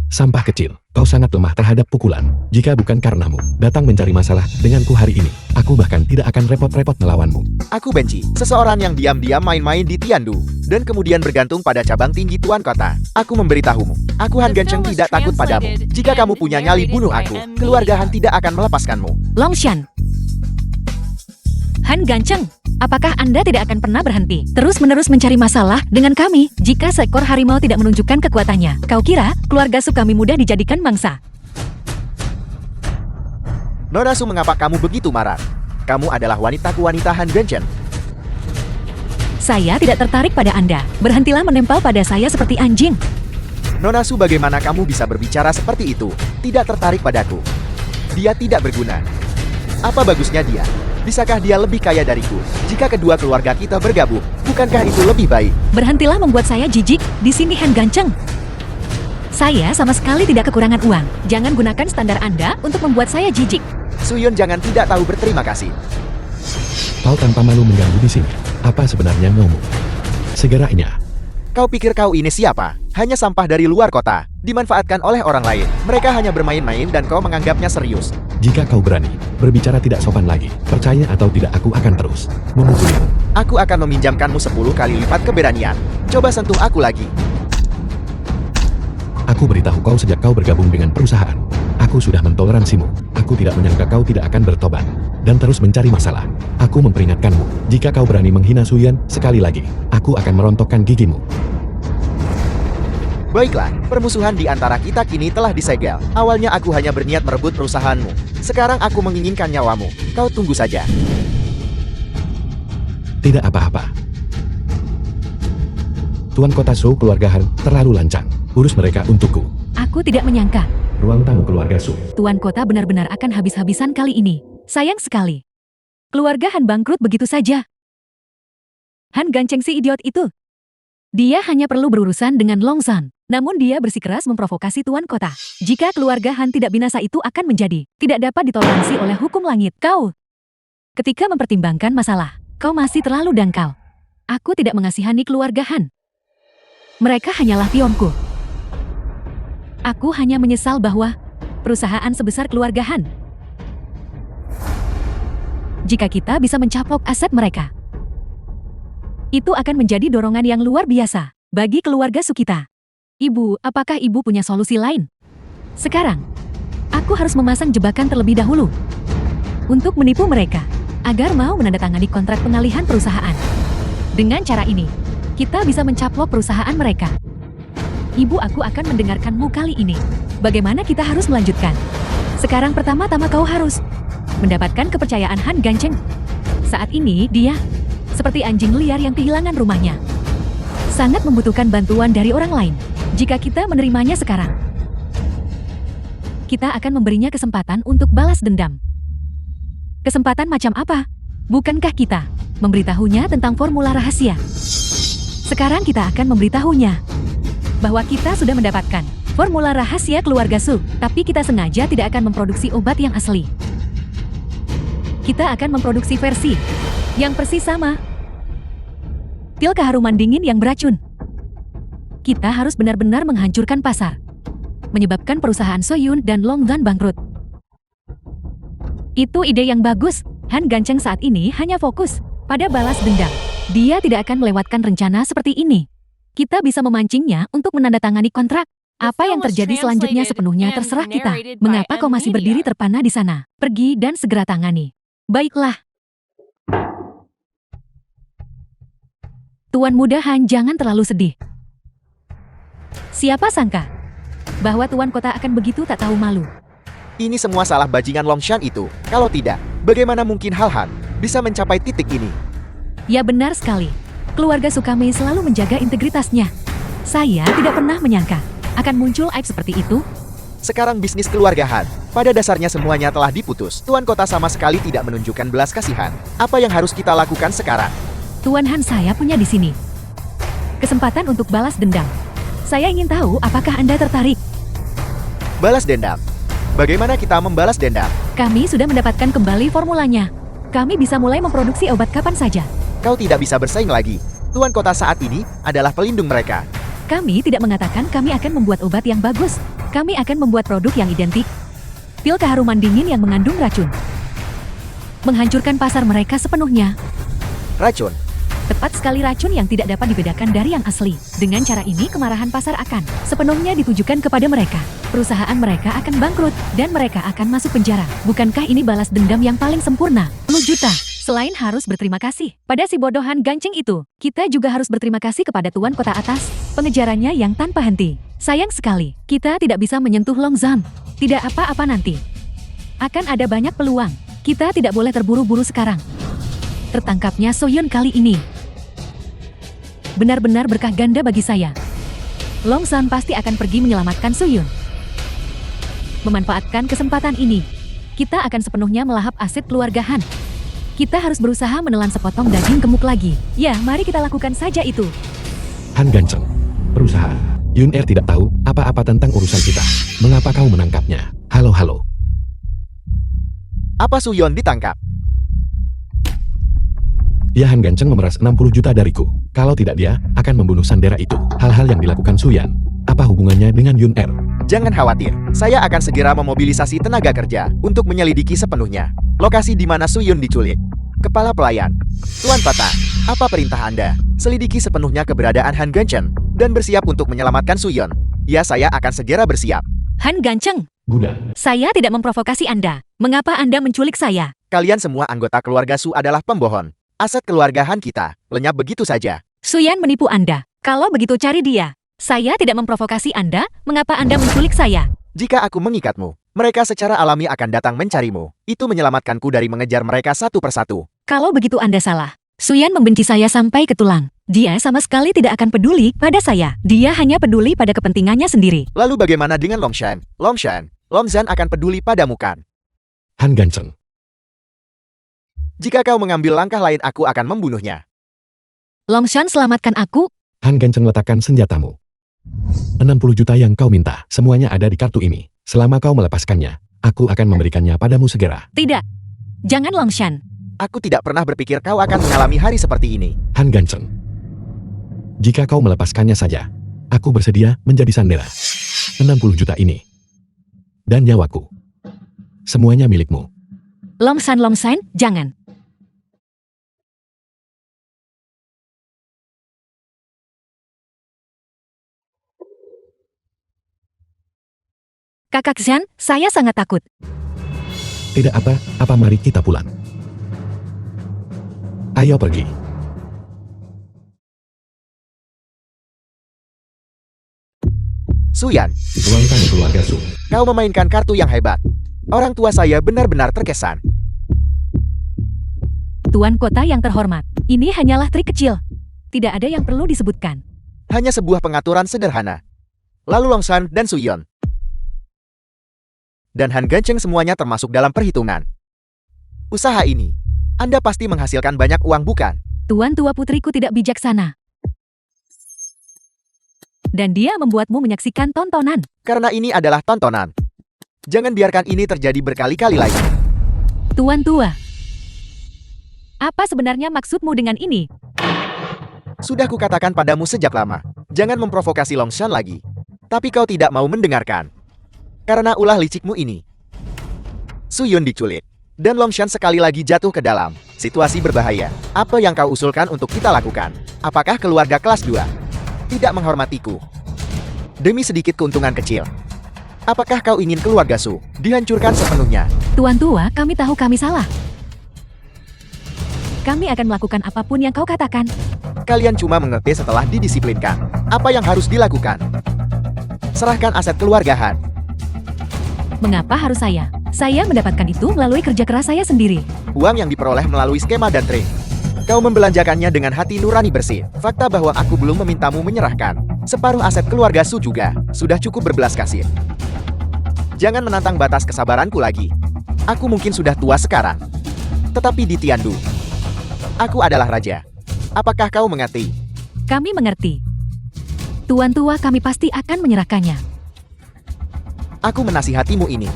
Sampah kecil, kau sangat lemah terhadap pukulan. Jika bukan karenamu datang mencari masalah denganku hari ini, aku bahkan tidak akan repot-repot melawanmu. Aku benci seseorang yang diam-diam main-main di Tiandu dan kemudian bergantung pada cabang tinggi tuan kota. Aku memberitahumu, aku Han Gancheng tidak takut padamu. Jika kamu punya nyali, bunuh aku. Keluarga Han tidak akan melepaskanmu. Longshan. Han Gancheng, apakah Anda tidak akan pernah berhenti terus-menerus mencari masalah dengan kami? Jika seekor harimau tidak menunjukkan kekuatannya, kau kira keluarga Su kami mudah dijadikan mangsa? Nona Su, mengapa kamu begitu marah? kamu adalah wanita Han Ganchen. Saya tidak tertarik pada Anda. Berhentilah menempel pada saya seperti anjing. Nona Su, bagaimana kamu bisa berbicara seperti itu? Tidak tertarik padaku. Dia tidak berguna. Apa bagusnya dia? Bisakah dia lebih kaya dariku? Jika kedua keluarga kita bergabung, bukankah itu lebih baik? Berhentilah membuat saya jijik. Di sini Han Ganchen. Saya sama sekali tidak kekurangan uang. Jangan gunakan standar Anda untuk membuat saya jijik. Suyun, jangan tidak tahu berterima kasih. Kau tanpa malu mengganggu di sini. Apa sebenarnya maumu? Segeranya. Kau pikir kau ini siapa? Hanya sampah dari luar kota, dimanfaatkan oleh orang lain. Mereka hanya bermain-main dan kau menganggapnya serius. Jika kau berani berbicara tidak sopan lagi, percaya atau tidak aku akan terus memukulimu. Aku akan meminjamkanmu 10 kali lipat keberanian. Coba sentuh aku lagi. Aku beritahu kau sejak kau bergabung dengan perusahaan. Aku sudah mentoleransimu. Aku tidak menyangka kau tidak akan bertobat dan terus mencari masalah. Aku memperingatkanmu, jika kau berani menghina Suyun sekali lagi, aku akan merontokkan gigimu. Baiklah, permusuhan di antara kita kini telah disegel. Awalnya aku hanya berniat merebut perusahaanmu. Sekarang aku menginginkan nyawamu. Kau tunggu saja. Tidak apa-apa. Tuan Kota Su, keluarga Han terlalu lancang. Urus mereka untukku. Aku tidak menyangka. Ruang tamu keluarga Su. Tuan Kota benar-benar akan habis-habisan kali ini. Sayang sekali. Keluarga Han bangkrut begitu saja. Han Ganchen si idiot itu. Dia hanya perlu berurusan dengan Longzhan. Namun dia bersikeras memprovokasi Tuan Kota. Jika keluarga Han tidak binasa itu akan menjadi tidak dapat ditoleransi oleh hukum langit. Kau, ketika mempertimbangkan masalah, kau masih terlalu dangkal. Aku tidak mengasihani keluarga Han. Mereka hanyalah pionku. Aku hanya menyesal bahwa perusahaan sebesar keluarga Han. Jika kita bisa mencaplok aset mereka, itu akan menjadi dorongan yang luar biasa bagi keluarga Su kita. Ibu, apakah ibu punya solusi lain? Sekarang, aku harus memasang jebakan terlebih dahulu untuk menipu mereka agar mau menandatangani kontrak pengalihan perusahaan. Dengan cara ini, kita bisa mencaplok perusahaan mereka. Ibu, aku akan mendengarkanmu kali ini. Bagaimana kita harus melanjutkan? Sekarang pertama-tama kau harus mendapatkan kepercayaan Han Ganchen. Saat ini dia seperti anjing liar yang kehilangan rumahnya. Sangat membutuhkan bantuan dari orang lain. Jika kita menerimanya sekarang, kita akan memberinya kesempatan untuk balas dendam. Kesempatan macam apa? Bukankah kita memberitahunya tentang formula rahasia? Sekarang kita akan memberitahunya bahwa kita sudah mendapatkan formula rahasia keluarga Su, tapi kita sengaja tidak akan memproduksi obat yang asli. Kita akan memproduksi versi yang persis sama. Pil keharuman dingin yang beracun. Kita harus benar-benar menghancurkan pasar, menyebabkan perusahaan Soyun dan Longzhan bangkrut. Itu ide yang bagus. Han Ganchen saat ini hanya fokus pada balas dendam. Dia tidak akan melewatkan rencana seperti ini. Kita bisa memancingnya untuk menandatangani kontrak. Apa yang terjadi selanjutnya sepenuhnya terserah kita. Mengapa kau masih berdiri terpana di sana? Pergi dan segera tangani. Baiklah. Tuan Muda Han, jangan terlalu sedih. Siapa sangka bahwa Tuan Kota akan begitu tak tahu malu. Ini semua salah bajingan Longshan itu. Kalau tidak, bagaimana mungkin Hal Han bisa mencapai titik ini? Ya benar sekali. Keluarga Sukame selalu menjaga integritasnya. Saya tidak pernah menyangka akan muncul aib seperti itu. Sekarang bisnis keluarga Han, pada dasarnya semuanya telah diputus. Tuan Kota sama sekali tidak menunjukkan belas kasihan. Apa yang harus kita lakukan sekarang? Tuan Han, saya punya di sini kesempatan untuk balas dendam. Saya ingin tahu apakah Anda tertarik? Balas dendam? Bagaimana kita membalas dendam? Kami sudah mendapatkan kembali formulanya. Kami bisa mulai memproduksi obat kapan saja. Kau tidak bisa bersaing lagi. Tuan Kota saat ini adalah pelindung mereka. Kami tidak mengatakan kami akan membuat obat yang bagus. Kami akan membuat produk yang identik. Pil keharuman dingin yang mengandung racun. Menghancurkan pasar mereka sepenuhnya. Racun? Tepat sekali, racun yang tidak dapat dibedakan dari yang asli. Dengan cara ini kemarahan pasar akan sepenuhnya ditujukan kepada mereka. Perusahaan mereka akan bangkrut dan mereka akan masuk penjara. Bukankah ini balas dendam yang paling sempurna? 10 juta. Selain harus berterima kasih pada si bodoh Han Ganchen itu, kita juga harus berterima kasih kepada Tuan Kota atas pengejarannya yang tanpa henti. Sayang sekali, kita tidak bisa menyentuh Longzhan. Tidak apa-apa, nanti akan ada banyak peluang. Kita tidak boleh terburu-buru sekarang. Tertangkapnya Soyun kali ini benar-benar berkah ganda bagi saya. Long Sun pasti akan pergi menyelamatkan Soyun. Memanfaatkan kesempatan ini, kita akan sepenuhnya melahap aset keluarga Han. Kita harus berusaha menelan sepotong daging gemuk lagi. Ya, mari kita lakukan saja itu. Han Ganceng, perusahaan. Yun Er tidak tahu apa-apa tentang urusan kita. Mengapa kau menangkapnya? Halo. Apa Suyon ditangkap? Dia Han Ganceng memeras 60 juta dariku. Kalau tidak dia akan membunuh Sandera itu. Hal-hal yang dilakukan Suyan, apa hubungannya dengan Yun Er? Jangan khawatir, saya akan segera memobilisasi tenaga kerja untuk menyelidiki sepenuhnya lokasi di mana Suyun diculik. Kepala pelayan, Tuan Pata, apa perintah Anda? Selidiki sepenuhnya keberadaan Han Ganceng dan bersiap untuk menyelamatkan Suyun. Ya, saya akan segera bersiap. Han Ganceng, Buddha, saya tidak memprovokasi Anda. Mengapa Anda menculik saya? Kalian semua anggota keluarga Su adalah pembohong. Aset keluarga Han kita lenyap begitu saja. Suyan menipu Anda. Kalau begitu cari dia. Saya tidak memprovokasi Anda. Mengapa Anda menculik saya? Jika aku mengikatmu, mereka secara alami akan datang mencarimu. Itu menyelamatkanku dari mengejar mereka satu persatu. Kalau begitu Anda salah. Suyan membenci saya sampai ke tulang. Dia sama sekali tidak akan peduli pada saya. Dia hanya peduli pada kepentingannya sendiri. Lalu bagaimana dengan Longshan? Longzhan akan peduli padamu kan? Han Ganceng, Jika kau mengambil langkah lain, aku akan membunuhnya. Longshan, selamatkan aku. Han Ganceng letakkan senjatamu. 60 juta yang kau minta, semuanya ada di kartu ini. Selama kau melepaskannya, aku akan memberikannya padamu segera. Tidak. Jangan Longshan. Aku tidak pernah berpikir kau akan mengalami hari seperti ini. Han Ganceng, jika kau melepaskannya saja, aku bersedia menjadi Sandera. 60 juta ini dan nyawaku, semuanya milikmu. Longshan, jangan. Kakak Zhan, saya sangat takut. Tidak apa mari kita pulang. Ayo pergi. Suyan, Tuangkan keluarga Su. kau memainkan kartu yang hebat. Orang tua saya benar-benar terkesan. Tuan kota yang terhormat, ini hanyalah trik kecil. Tidak ada yang perlu disebutkan. Hanya sebuah pengaturan sederhana. Lalu Longshan dan Suyon dan Han Ganceng semuanya termasuk dalam perhitungan. Usaha ini, Anda pasti menghasilkan banyak uang bukan? Tuan tua putriku tidak bijaksana. Dan dia membuatmu menyaksikan tontonan. Karena ini adalah tontonan. Jangan biarkan ini terjadi berkali-kali lagi. Tuan tua. Apa sebenarnya maksudmu dengan ini? Sudah kukatakan padamu sejak lama, jangan memprovokasi Longshan lagi. Tapi kau tidak mau mendengarkan. Karena ulah licikmu ini, Suyun diculik, dan Longshan sekali lagi jatuh ke dalam situasi berbahaya. Apa yang kau usulkan untuk kita lakukan? Apakah keluarga kelas 2 tidak menghormatiku demi sedikit keuntungan kecil? Apakah kau ingin keluarga Su dihancurkan sepenuhnya? Tuan tua, kami tahu kami salah. Kami akan melakukan apapun yang kau katakan. Kalian cuma mengerti setelah didisiplinkan. Apa yang harus dilakukan? Serahkan aset keluarga Han. Mengapa harus saya? Saya mendapatkan itu melalui kerja keras saya sendiri. Uang yang diperoleh melalui skema dan trik. Kau membelanjakannya dengan hati nurani bersih. Fakta bahwa aku belum memintamu menyerahkan separuh aset keluarga Su juga sudah cukup berbelas kasih. Jangan menantang batas kesabaranku lagi. Aku mungkin sudah tua sekarang, tetapi di Tiandu, aku adalah raja. Apakah kau mengerti? Kami mengerti. Tuan tua, kami pasti akan menyerahkannya. Aku menasihatimu ini.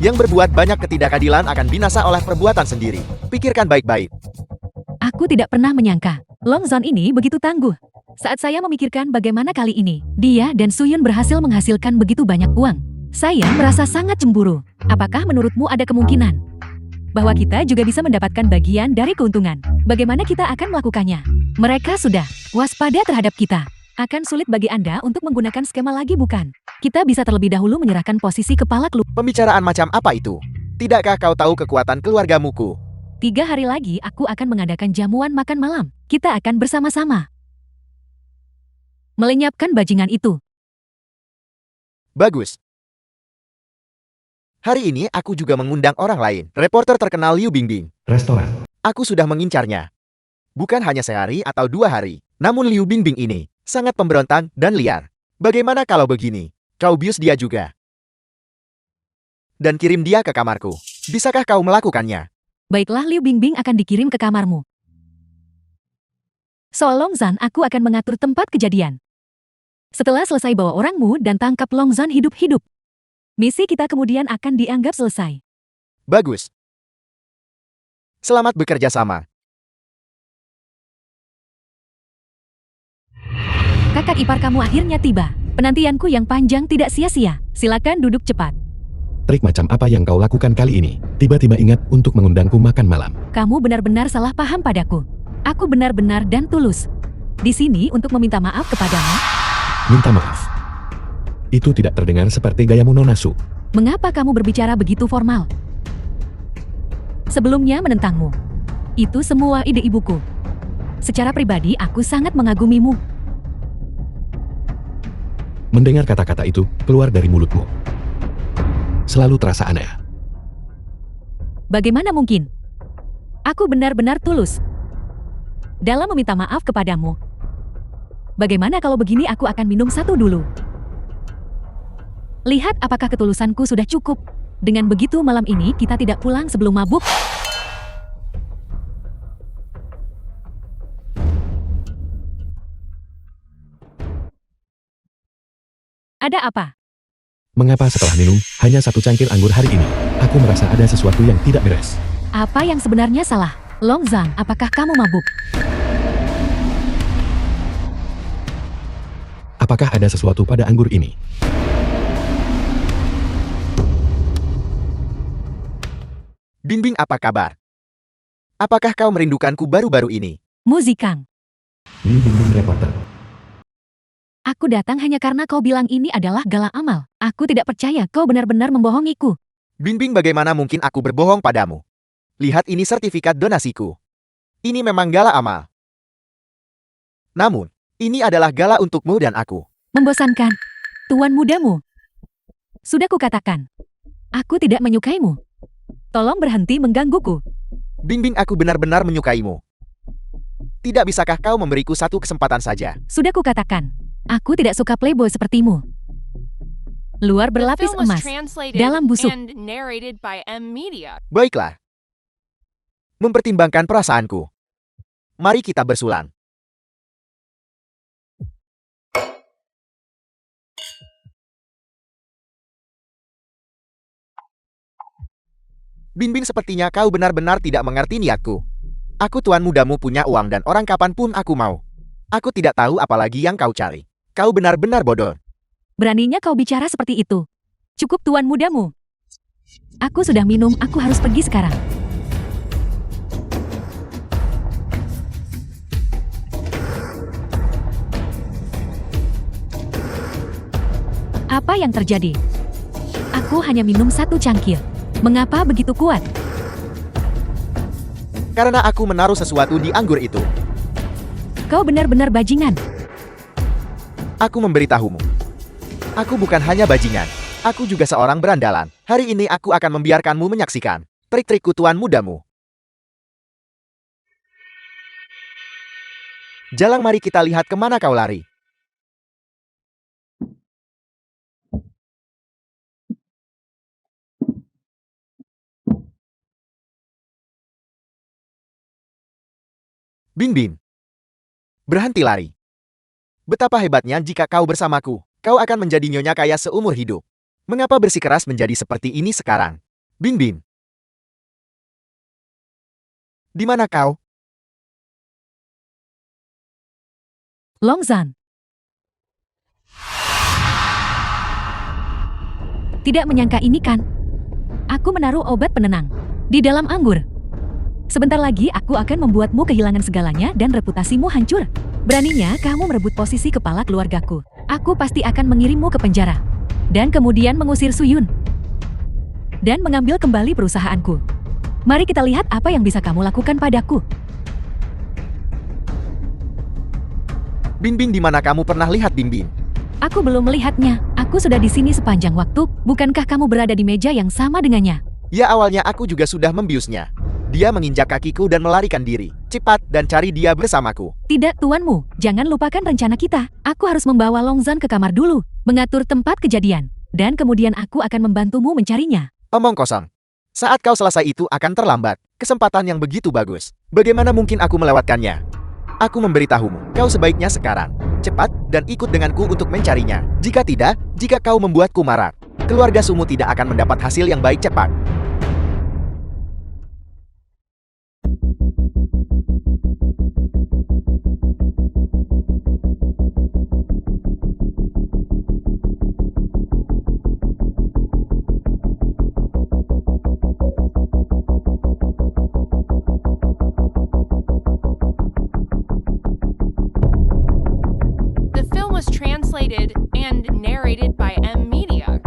Yang berbuat banyak ketidakadilan akan binasa oleh perbuatan sendiri. Pikirkan baik-baik. Aku tidak pernah menyangka Longzhan ini begitu tangguh. Saat saya memikirkan bagaimana kali ini dia dan Suyun berhasil menghasilkan begitu banyak uang, saya merasa sangat cemburu. Apakah menurutmu ada kemungkinan bahwa kita juga bisa mendapatkan bagian dari keuntungan? Bagaimana kita akan melakukannya? Mereka sudah waspada terhadap kita. Akan sulit bagi Anda untuk menggunakan skema lagi, bukan? Kita bisa terlebih dahulu menyerahkan posisi kepala keluarga. Pembicaraan macam apa itu? Tidakkah kau tahu kekuatan keluargamuku? 3 hari lagi aku akan mengadakan jamuan makan malam. Kita akan bersama-sama melenyapkan bajingan itu. Bagus. Hari ini aku juga mengundang orang lain, reporter terkenal Liu Bingbing. Restoran. Aku sudah mengincarnya. Bukan hanya sehari atau 2 hari, namun Liu Bingbing ini sangat pemberontak dan liar. Bagaimana kalau begini? Kau bius dia juga. Dan kirim dia ke kamarku. Bisakah kau melakukannya? Baiklah, Liu Bingbing akan dikirim ke kamarmu. Soal Longzhan, aku akan mengatur tempat kejadian. Setelah selesai bawa orangmu dan tangkap Longzhan hidup-hidup, misi kita kemudian akan dianggap selesai. Bagus. Selamat bekerja sama. Kakak ipar kamu akhirnya tiba. Penantianku yang panjang tidak sia-sia. Silakan duduk cepat. Trik macam apa yang kau lakukan kali ini? Tiba-tiba ingat untuk mengundangku makan malam. Kamu benar-benar salah paham padaku. Aku benar-benar dan tulus di sini untuk meminta maaf kepadamu. Minta maaf. Itu tidak terdengar seperti gayamu Nona Su. Mengapa kamu berbicara begitu formal? Sebelumnya menentangmu. Itu semua ide ibuku. Secara pribadi aku sangat mengagumimu. Mendengar kata-kata itu keluar dari mulutmu, selalu terasa aneh. Bagaimana mungkin? Aku benar-benar tulus dalam meminta maaf kepadamu. Bagaimana kalau begini, aku akan minum satu dulu. Lihat apakah ketulusanku sudah cukup. Dengan begitu malam ini kita tidak pulang sebelum mabuk. Ada apa? Mengapa setelah minum hanya 1 cangkir anggur hari ini, aku merasa ada sesuatu yang tidak beres. Apa yang sebenarnya salah? Longzhan, apakah kamu mabuk? Apakah ada sesuatu pada anggur ini? Bingbing, apa kabar? Apakah kau merindukanku baru-baru ini? Muzikang, Liu Bingbing reporter. aku datang hanya karena kau bilang ini adalah gala amal. Aku tidak percaya kau benar-benar membohongiku. Bingbing, bagaimana mungkin aku berbohong padamu? Lihat, ini sertifikat donasiku. Ini memang gala amal. Namun, ini adalah gala untukmu dan aku. Membosankan. Tuan mudamu. Sudah kukatakan. Aku tidak menyukaimu. Tolong berhenti menggangguku. Bingbing, aku benar-benar menyukaimu. Tidak bisakah kau memberiku 1 kesempatan saja? Sudah kukatakan. Aku tidak suka playboy sepertimu. Luar The berlapis film was emas, translated dalam busuk. and narrated by M Media. Baiklah. Mempertimbangkan perasaanku. Mari kita bersulang. Bingbing, sepertinya kau benar-benar tidak mengerti niatku. Aku tuan mudamu, punya uang dan orang kapanpun aku mau. Aku tidak tahu apalagi yang kau cari. Kau benar-benar bodoh. Beraninya kau bicara seperti itu. Cukup tuan mudamu. Aku sudah minum, aku harus pergi sekarang. Apa yang terjadi? Aku hanya minum 1 cangkir. Mengapa begitu kuat? Karena aku menaruh sesuatu di anggur itu. Kau benar-benar bajingan. Aku memberitahumu. Aku bukan hanya bajingan. Aku juga seorang berandalan. Hari ini aku akan membiarkanmu menyaksikan trik-trikku tuan mudamu. Jalang, mari kita lihat kemana kau lari. Bingbing, berhenti lari. Betapa hebatnya jika kau bersamaku. Kau akan menjadi nyonya kaya seumur hidup. Mengapa bersikeras menjadi seperti ini sekarang? Bingbing, di mana kau? Longzhan. Tidak menyangka ini kan? Aku menaruh obat penenang di dalam anggur. Sebentar lagi aku akan membuatmu kehilangan segalanya dan reputasimu hancur. Beraninya kamu merebut posisi kepala keluargaku. Aku pasti akan mengirimmu ke penjara. Dan kemudian mengusir Suyun. Dan mengambil kembali perusahaanku. Mari kita lihat apa yang bisa kamu lakukan padaku. Bingbing, di mana kamu pernah lihat Bingbing? Aku belum melihatnya. Aku Aku sudah di sini sepanjang waktu, bukankah kamu berada di meja yang sama dengannya? Ya awalnya aku juga sudah membiusnya. Dia menginjak kakiku dan melarikan diri. Cepat dan cari dia bersamaku. Tidak, tuanmu. Jangan lupakan rencana kita. Aku harus membawa Longzhan ke kamar dulu, mengatur tempat kejadian. Dan kemudian aku akan membantumu mencarinya. Omong kosong. Saat kau selesai itu akan terlambat. Kesempatan yang begitu bagus. Bagaimana mungkin aku melewatkannya? Aku memberitahumu, kau sebaiknya sekarang. Cepat dan ikut denganku untuk mencarinya. Jika tidak, jika kau membuatku marah, keluarga Sumu tidak akan mendapat hasil yang baik cepat. The film was translated and narrated by M Media.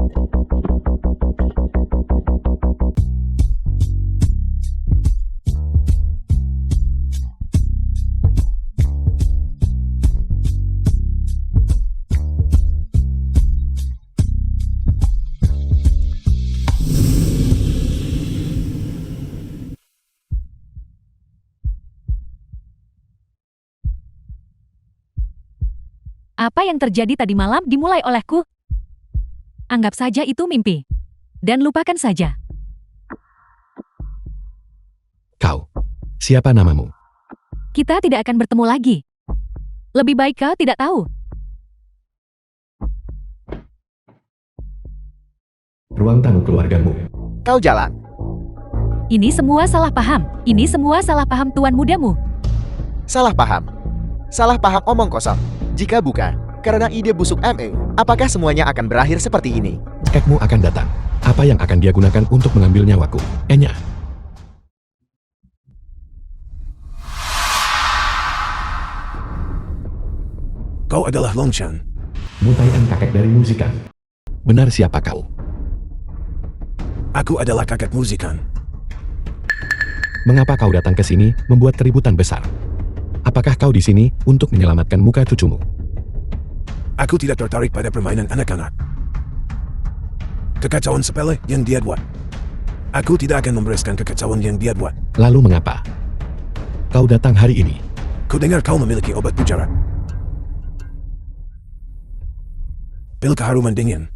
Apa yang terjadi tadi malam dimulai olehku? Anggap saja itu mimpi. Dan lupakan saja. Kau. Siapa namamu? Kita tidak akan bertemu lagi. Lebih baik kau tidak tahu. Ruang tamu keluargamu. Kau jalan. Ini semua salah paham. Ini semua salah paham tuan mudamu. Salah paham. Salah paham omong kosong. Jika bukan, karena ide busuk ME, apakah semuanya akan berakhir seperti ini? Kakekmu akan datang. Apa yang akan dia gunakan untuk mengambil nyawaku? Enya. Kau adalah Longzhan. Mutaian kakek dari musikan. Benar siapa kau? Aku adalah kakek musikan. Mengapa kau datang ke sini, membuat keributan besar? Apakah kau di sini untuk menyelamatkan muka cucumu? Aku tidak tertarik pada permainan anak-anak. Kekacauan sepele yang dia buat. Aku tidak akan membereskan kekacauan yang dia buat. Lalu mengapa? Kau datang hari ini. Ku dengar kau memiliki obat mujarab. Pil keharuman dingin.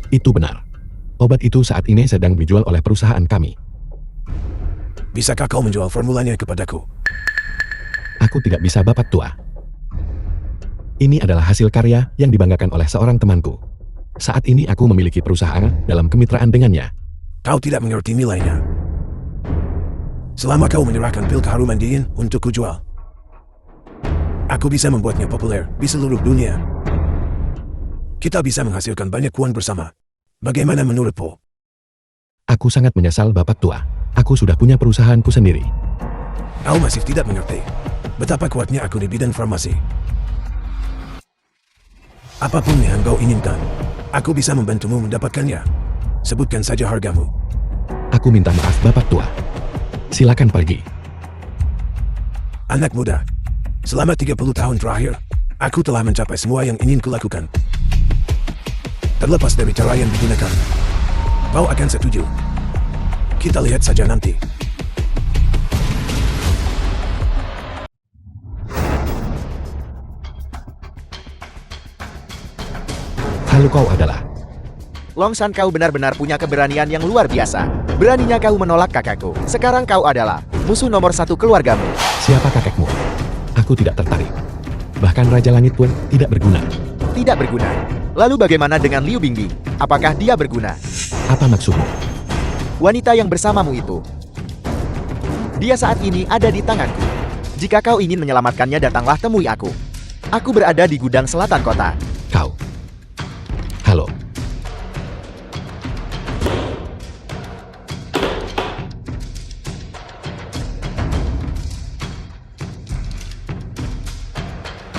Itu benar. Obat itu saat ini sedang dijual oleh perusahaan kami. Bisakah kau menjual formulanya kepadaku? Aku tidak bisa bapak tua. Ini adalah hasil karya yang dibanggakan oleh seorang temanku. Saat ini aku memiliki perusahaan dalam kemitraan dengannya. Kau tidak mengerti nilainya. Selama kau menyerahkan pil keharuman dingin untuk kujual, aku bisa membuatnya populer di seluruh dunia. Kita bisa menghasilkan banyak uang bersama. Bagaimana menurutmu? Aku sangat menyesal bapak tua. Aku sudah punya perusahaanku sendiri. Kau masih tidak mengerti betapa kuatnya aku di bidang farmasi. Apapun yang kau inginkan, aku bisa membantumu mendapatkannya. Sebutkan saja hargamu. Aku minta maaf bapak tua. Silakan pergi. Anak muda, selama 30 tahun terakhir, aku telah mencapai semua yang ingin kulakukan. Terlepas dari cara yang digunakan, kau akan setuju. Kita lihat saja nanti. Halo, kau adalah. Longzhan, kau benar-benar punya keberanian yang luar biasa. Beraninya kau menolak kakakku. Sekarang kau adalah musuh nomor 1 keluargamu. Siapa kakekmu? Aku tidak tertarik. Bahkan Raja Langit pun tidak berguna. Tidak berguna. Lalu bagaimana dengan Liu Bingbing? Apakah dia berguna? Apa maksudmu? Wanita yang bersamamu itu. Dia saat ini ada di tanganku. Jika kau ingin menyelamatkannya, datanglah temui aku. Aku berada di gudang selatan kota. Kau. Halo.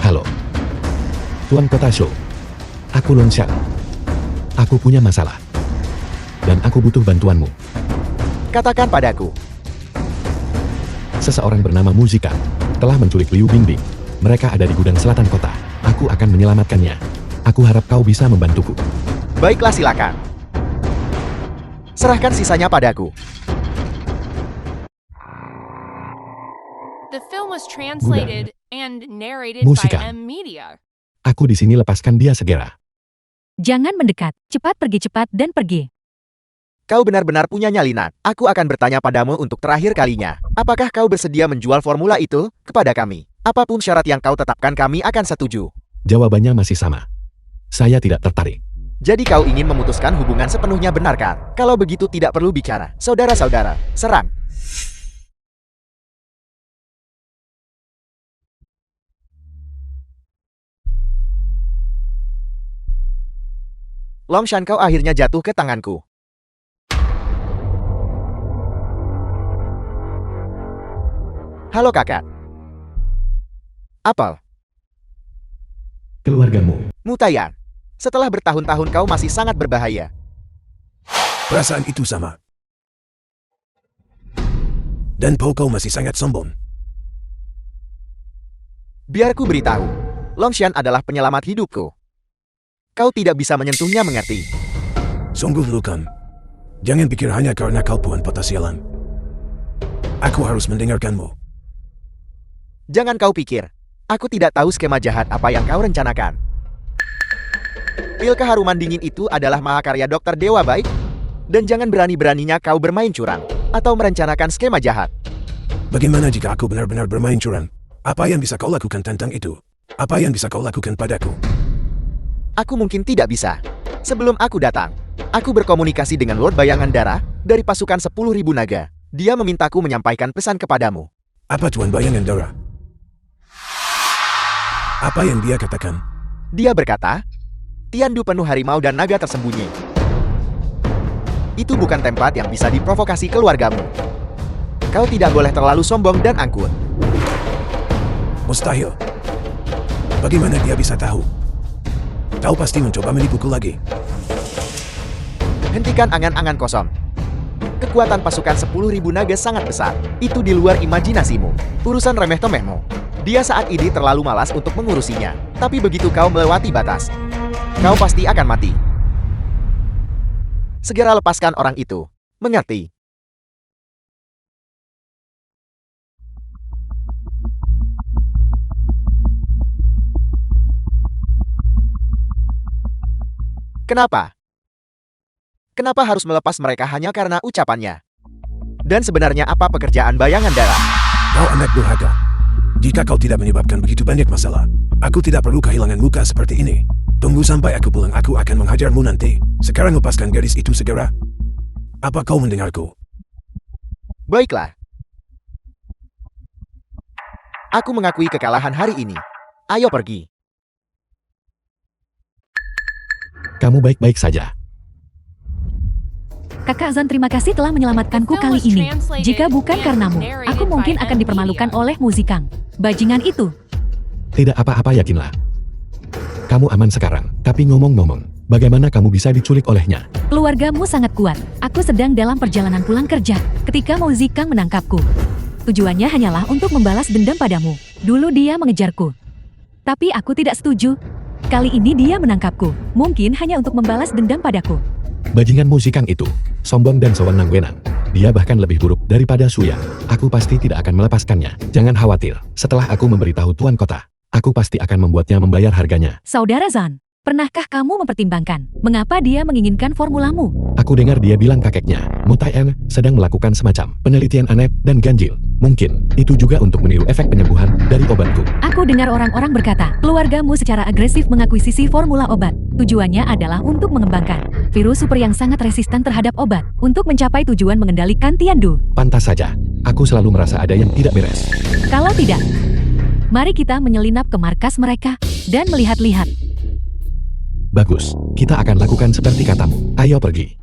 Halo. Tuan Kota Show. Aku Longzhan. Aku punya masalah. Dan aku butuh bantuanmu. Katakan padaku. Seseorang bernama Musikan telah menculik Liu Bingbing. Mereka ada di gudang selatan kota. Aku akan menyelamatkannya. Aku harap kau bisa membantuku. Baiklah, silakan. Serahkan sisanya padaku. The film was translated and narrated Musika. by M Media. Aku di sini, lepaskan dia segera. Jangan mendekat, cepat dan pergi. Kau benar-benar punya nyalinan. Aku akan bertanya padamu untuk terakhir kalinya. Apakah kau bersedia menjual formula itu kepada kami? Apapun syarat yang kau tetapkan, kami akan setuju. Jawabannya masih sama. Saya tidak tertarik. Jadi kau ingin memutuskan hubungan sepenuhnya, benarkah? Kalau begitu tidak perlu bicara. Saudara-saudara, serang. Longshan, kau akhirnya jatuh ke tanganku. Halo kakak. Apel. Keluargamu. Mutayan. Setelah bertahun-tahun kau masih sangat berbahaya. Perasaan itu sama. Dan kau masih sangat sombong. Biar ku beritahu. Longshan adalah penyelamat hidupku. Kau tidak bisa menyentuhnya, mengerti? Sungguh Lukan. Jangan pikir hanya karena kau puan patah sialan. Aku harus mendengarkanmu. Jangan kau pikir. Aku tidak tahu skema jahat apa yang kau rencanakan. Pil keharuman dingin itu adalah mahakarya Dokter Dewa Baik. Dan jangan berani-beraninya kau bermain curang atau merencanakan skema jahat. Bagaimana jika aku benar-benar bermain curang? Apa yang bisa kau lakukan tentang itu? Apa yang bisa kau lakukan padaku? Aku mungkin tidak bisa. Sebelum aku datang, aku berkomunikasi dengan Lord Bayangan Darah dari pasukan 10.000 naga. Dia memintaku menyampaikan pesan kepadamu. Apa Tuan Bayangan Darah? Apa yang dia katakan? Dia berkata, Tiandu penuh harimau dan naga tersembunyi. Itu bukan tempat yang bisa diprovokasi keluargamu. Kau tidak boleh terlalu sombong dan angkuh. Mustahil. Bagaimana dia bisa tahu? Kau pasti mencoba menipuku lagi. Hentikan angan-angan kosong. Kekuatan pasukan 10.000 naga sangat besar. Itu di luar imajinasimu. Urusan remeh-temehmu. Dia saat ini terlalu malas untuk mengurusinya. Tapi begitu kau melewati batas, kau pasti akan mati. Segera lepaskan orang itu. Mengerti? Kenapa? Kenapa harus melepas mereka hanya karena ucapannya? Dan sebenarnya apa pekerjaan Bayangan Darah? Kau anak durhaka. Jika kau tidak menyebabkan begitu banyak masalah, aku tidak perlu kehilangan muka seperti ini. Tunggu sampai aku pulang, aku akan menghajarmu nanti. Sekarang lepaskan gadis itu segera. Apa kau mendengarku? Baiklah. Aku mengakui kekalahan hari ini. Ayo pergi. Kamu baik-baik saja. Kakak Zan, terima kasih telah menyelamatkanku kali ini. Jika bukan karenamu, aku mungkin akan dipermalukan oleh Musikang. Bajingan itu. Tidak apa-apa, yakinlah. Kamu aman sekarang. Tapi ngomong-ngomong, bagaimana kamu bisa diculik olehnya? Keluargamu sangat kuat. Aku sedang dalam perjalanan pulang kerja ketika Musikang menangkapku. Tujuannya hanyalah untuk membalas dendam padamu. Dulu dia mengejarku. Tapi aku tidak setuju. Kali ini dia menangkapku. Mungkin hanya untuk membalas dendam padaku. Bajingan Musikang itu, sombong dan sewenang-wenang. Dia bahkan lebih buruk daripada Suyang. Aku pasti tidak akan melepaskannya. Jangan khawatir, setelah aku memberitahu Tuan Kota, aku pasti akan membuatnya membayar harganya. Saudara Zan, pernahkah kamu mempertimbangkan mengapa dia menginginkan formulamu? Aku dengar dia bilang kakeknya, Mutayan, sedang melakukan semacam penelitian aneh dan ganjil. Mungkin, itu juga untuk meniru efek penyembuhan dari obatku. Aku dengar orang-orang berkata, keluargamu secara agresif mengakuisisi formula obat. Tujuannya adalah untuk mengembangkan virus super yang sangat resisten terhadap obat, untuk mencapai tujuan mengendalikan Tiandu. Pantas saja, aku selalu merasa ada yang tidak beres. Kalau tidak, mari kita menyelinap ke markas mereka dan melihat-lihat. Bagus, kita akan lakukan seperti katamu. Ayo pergi.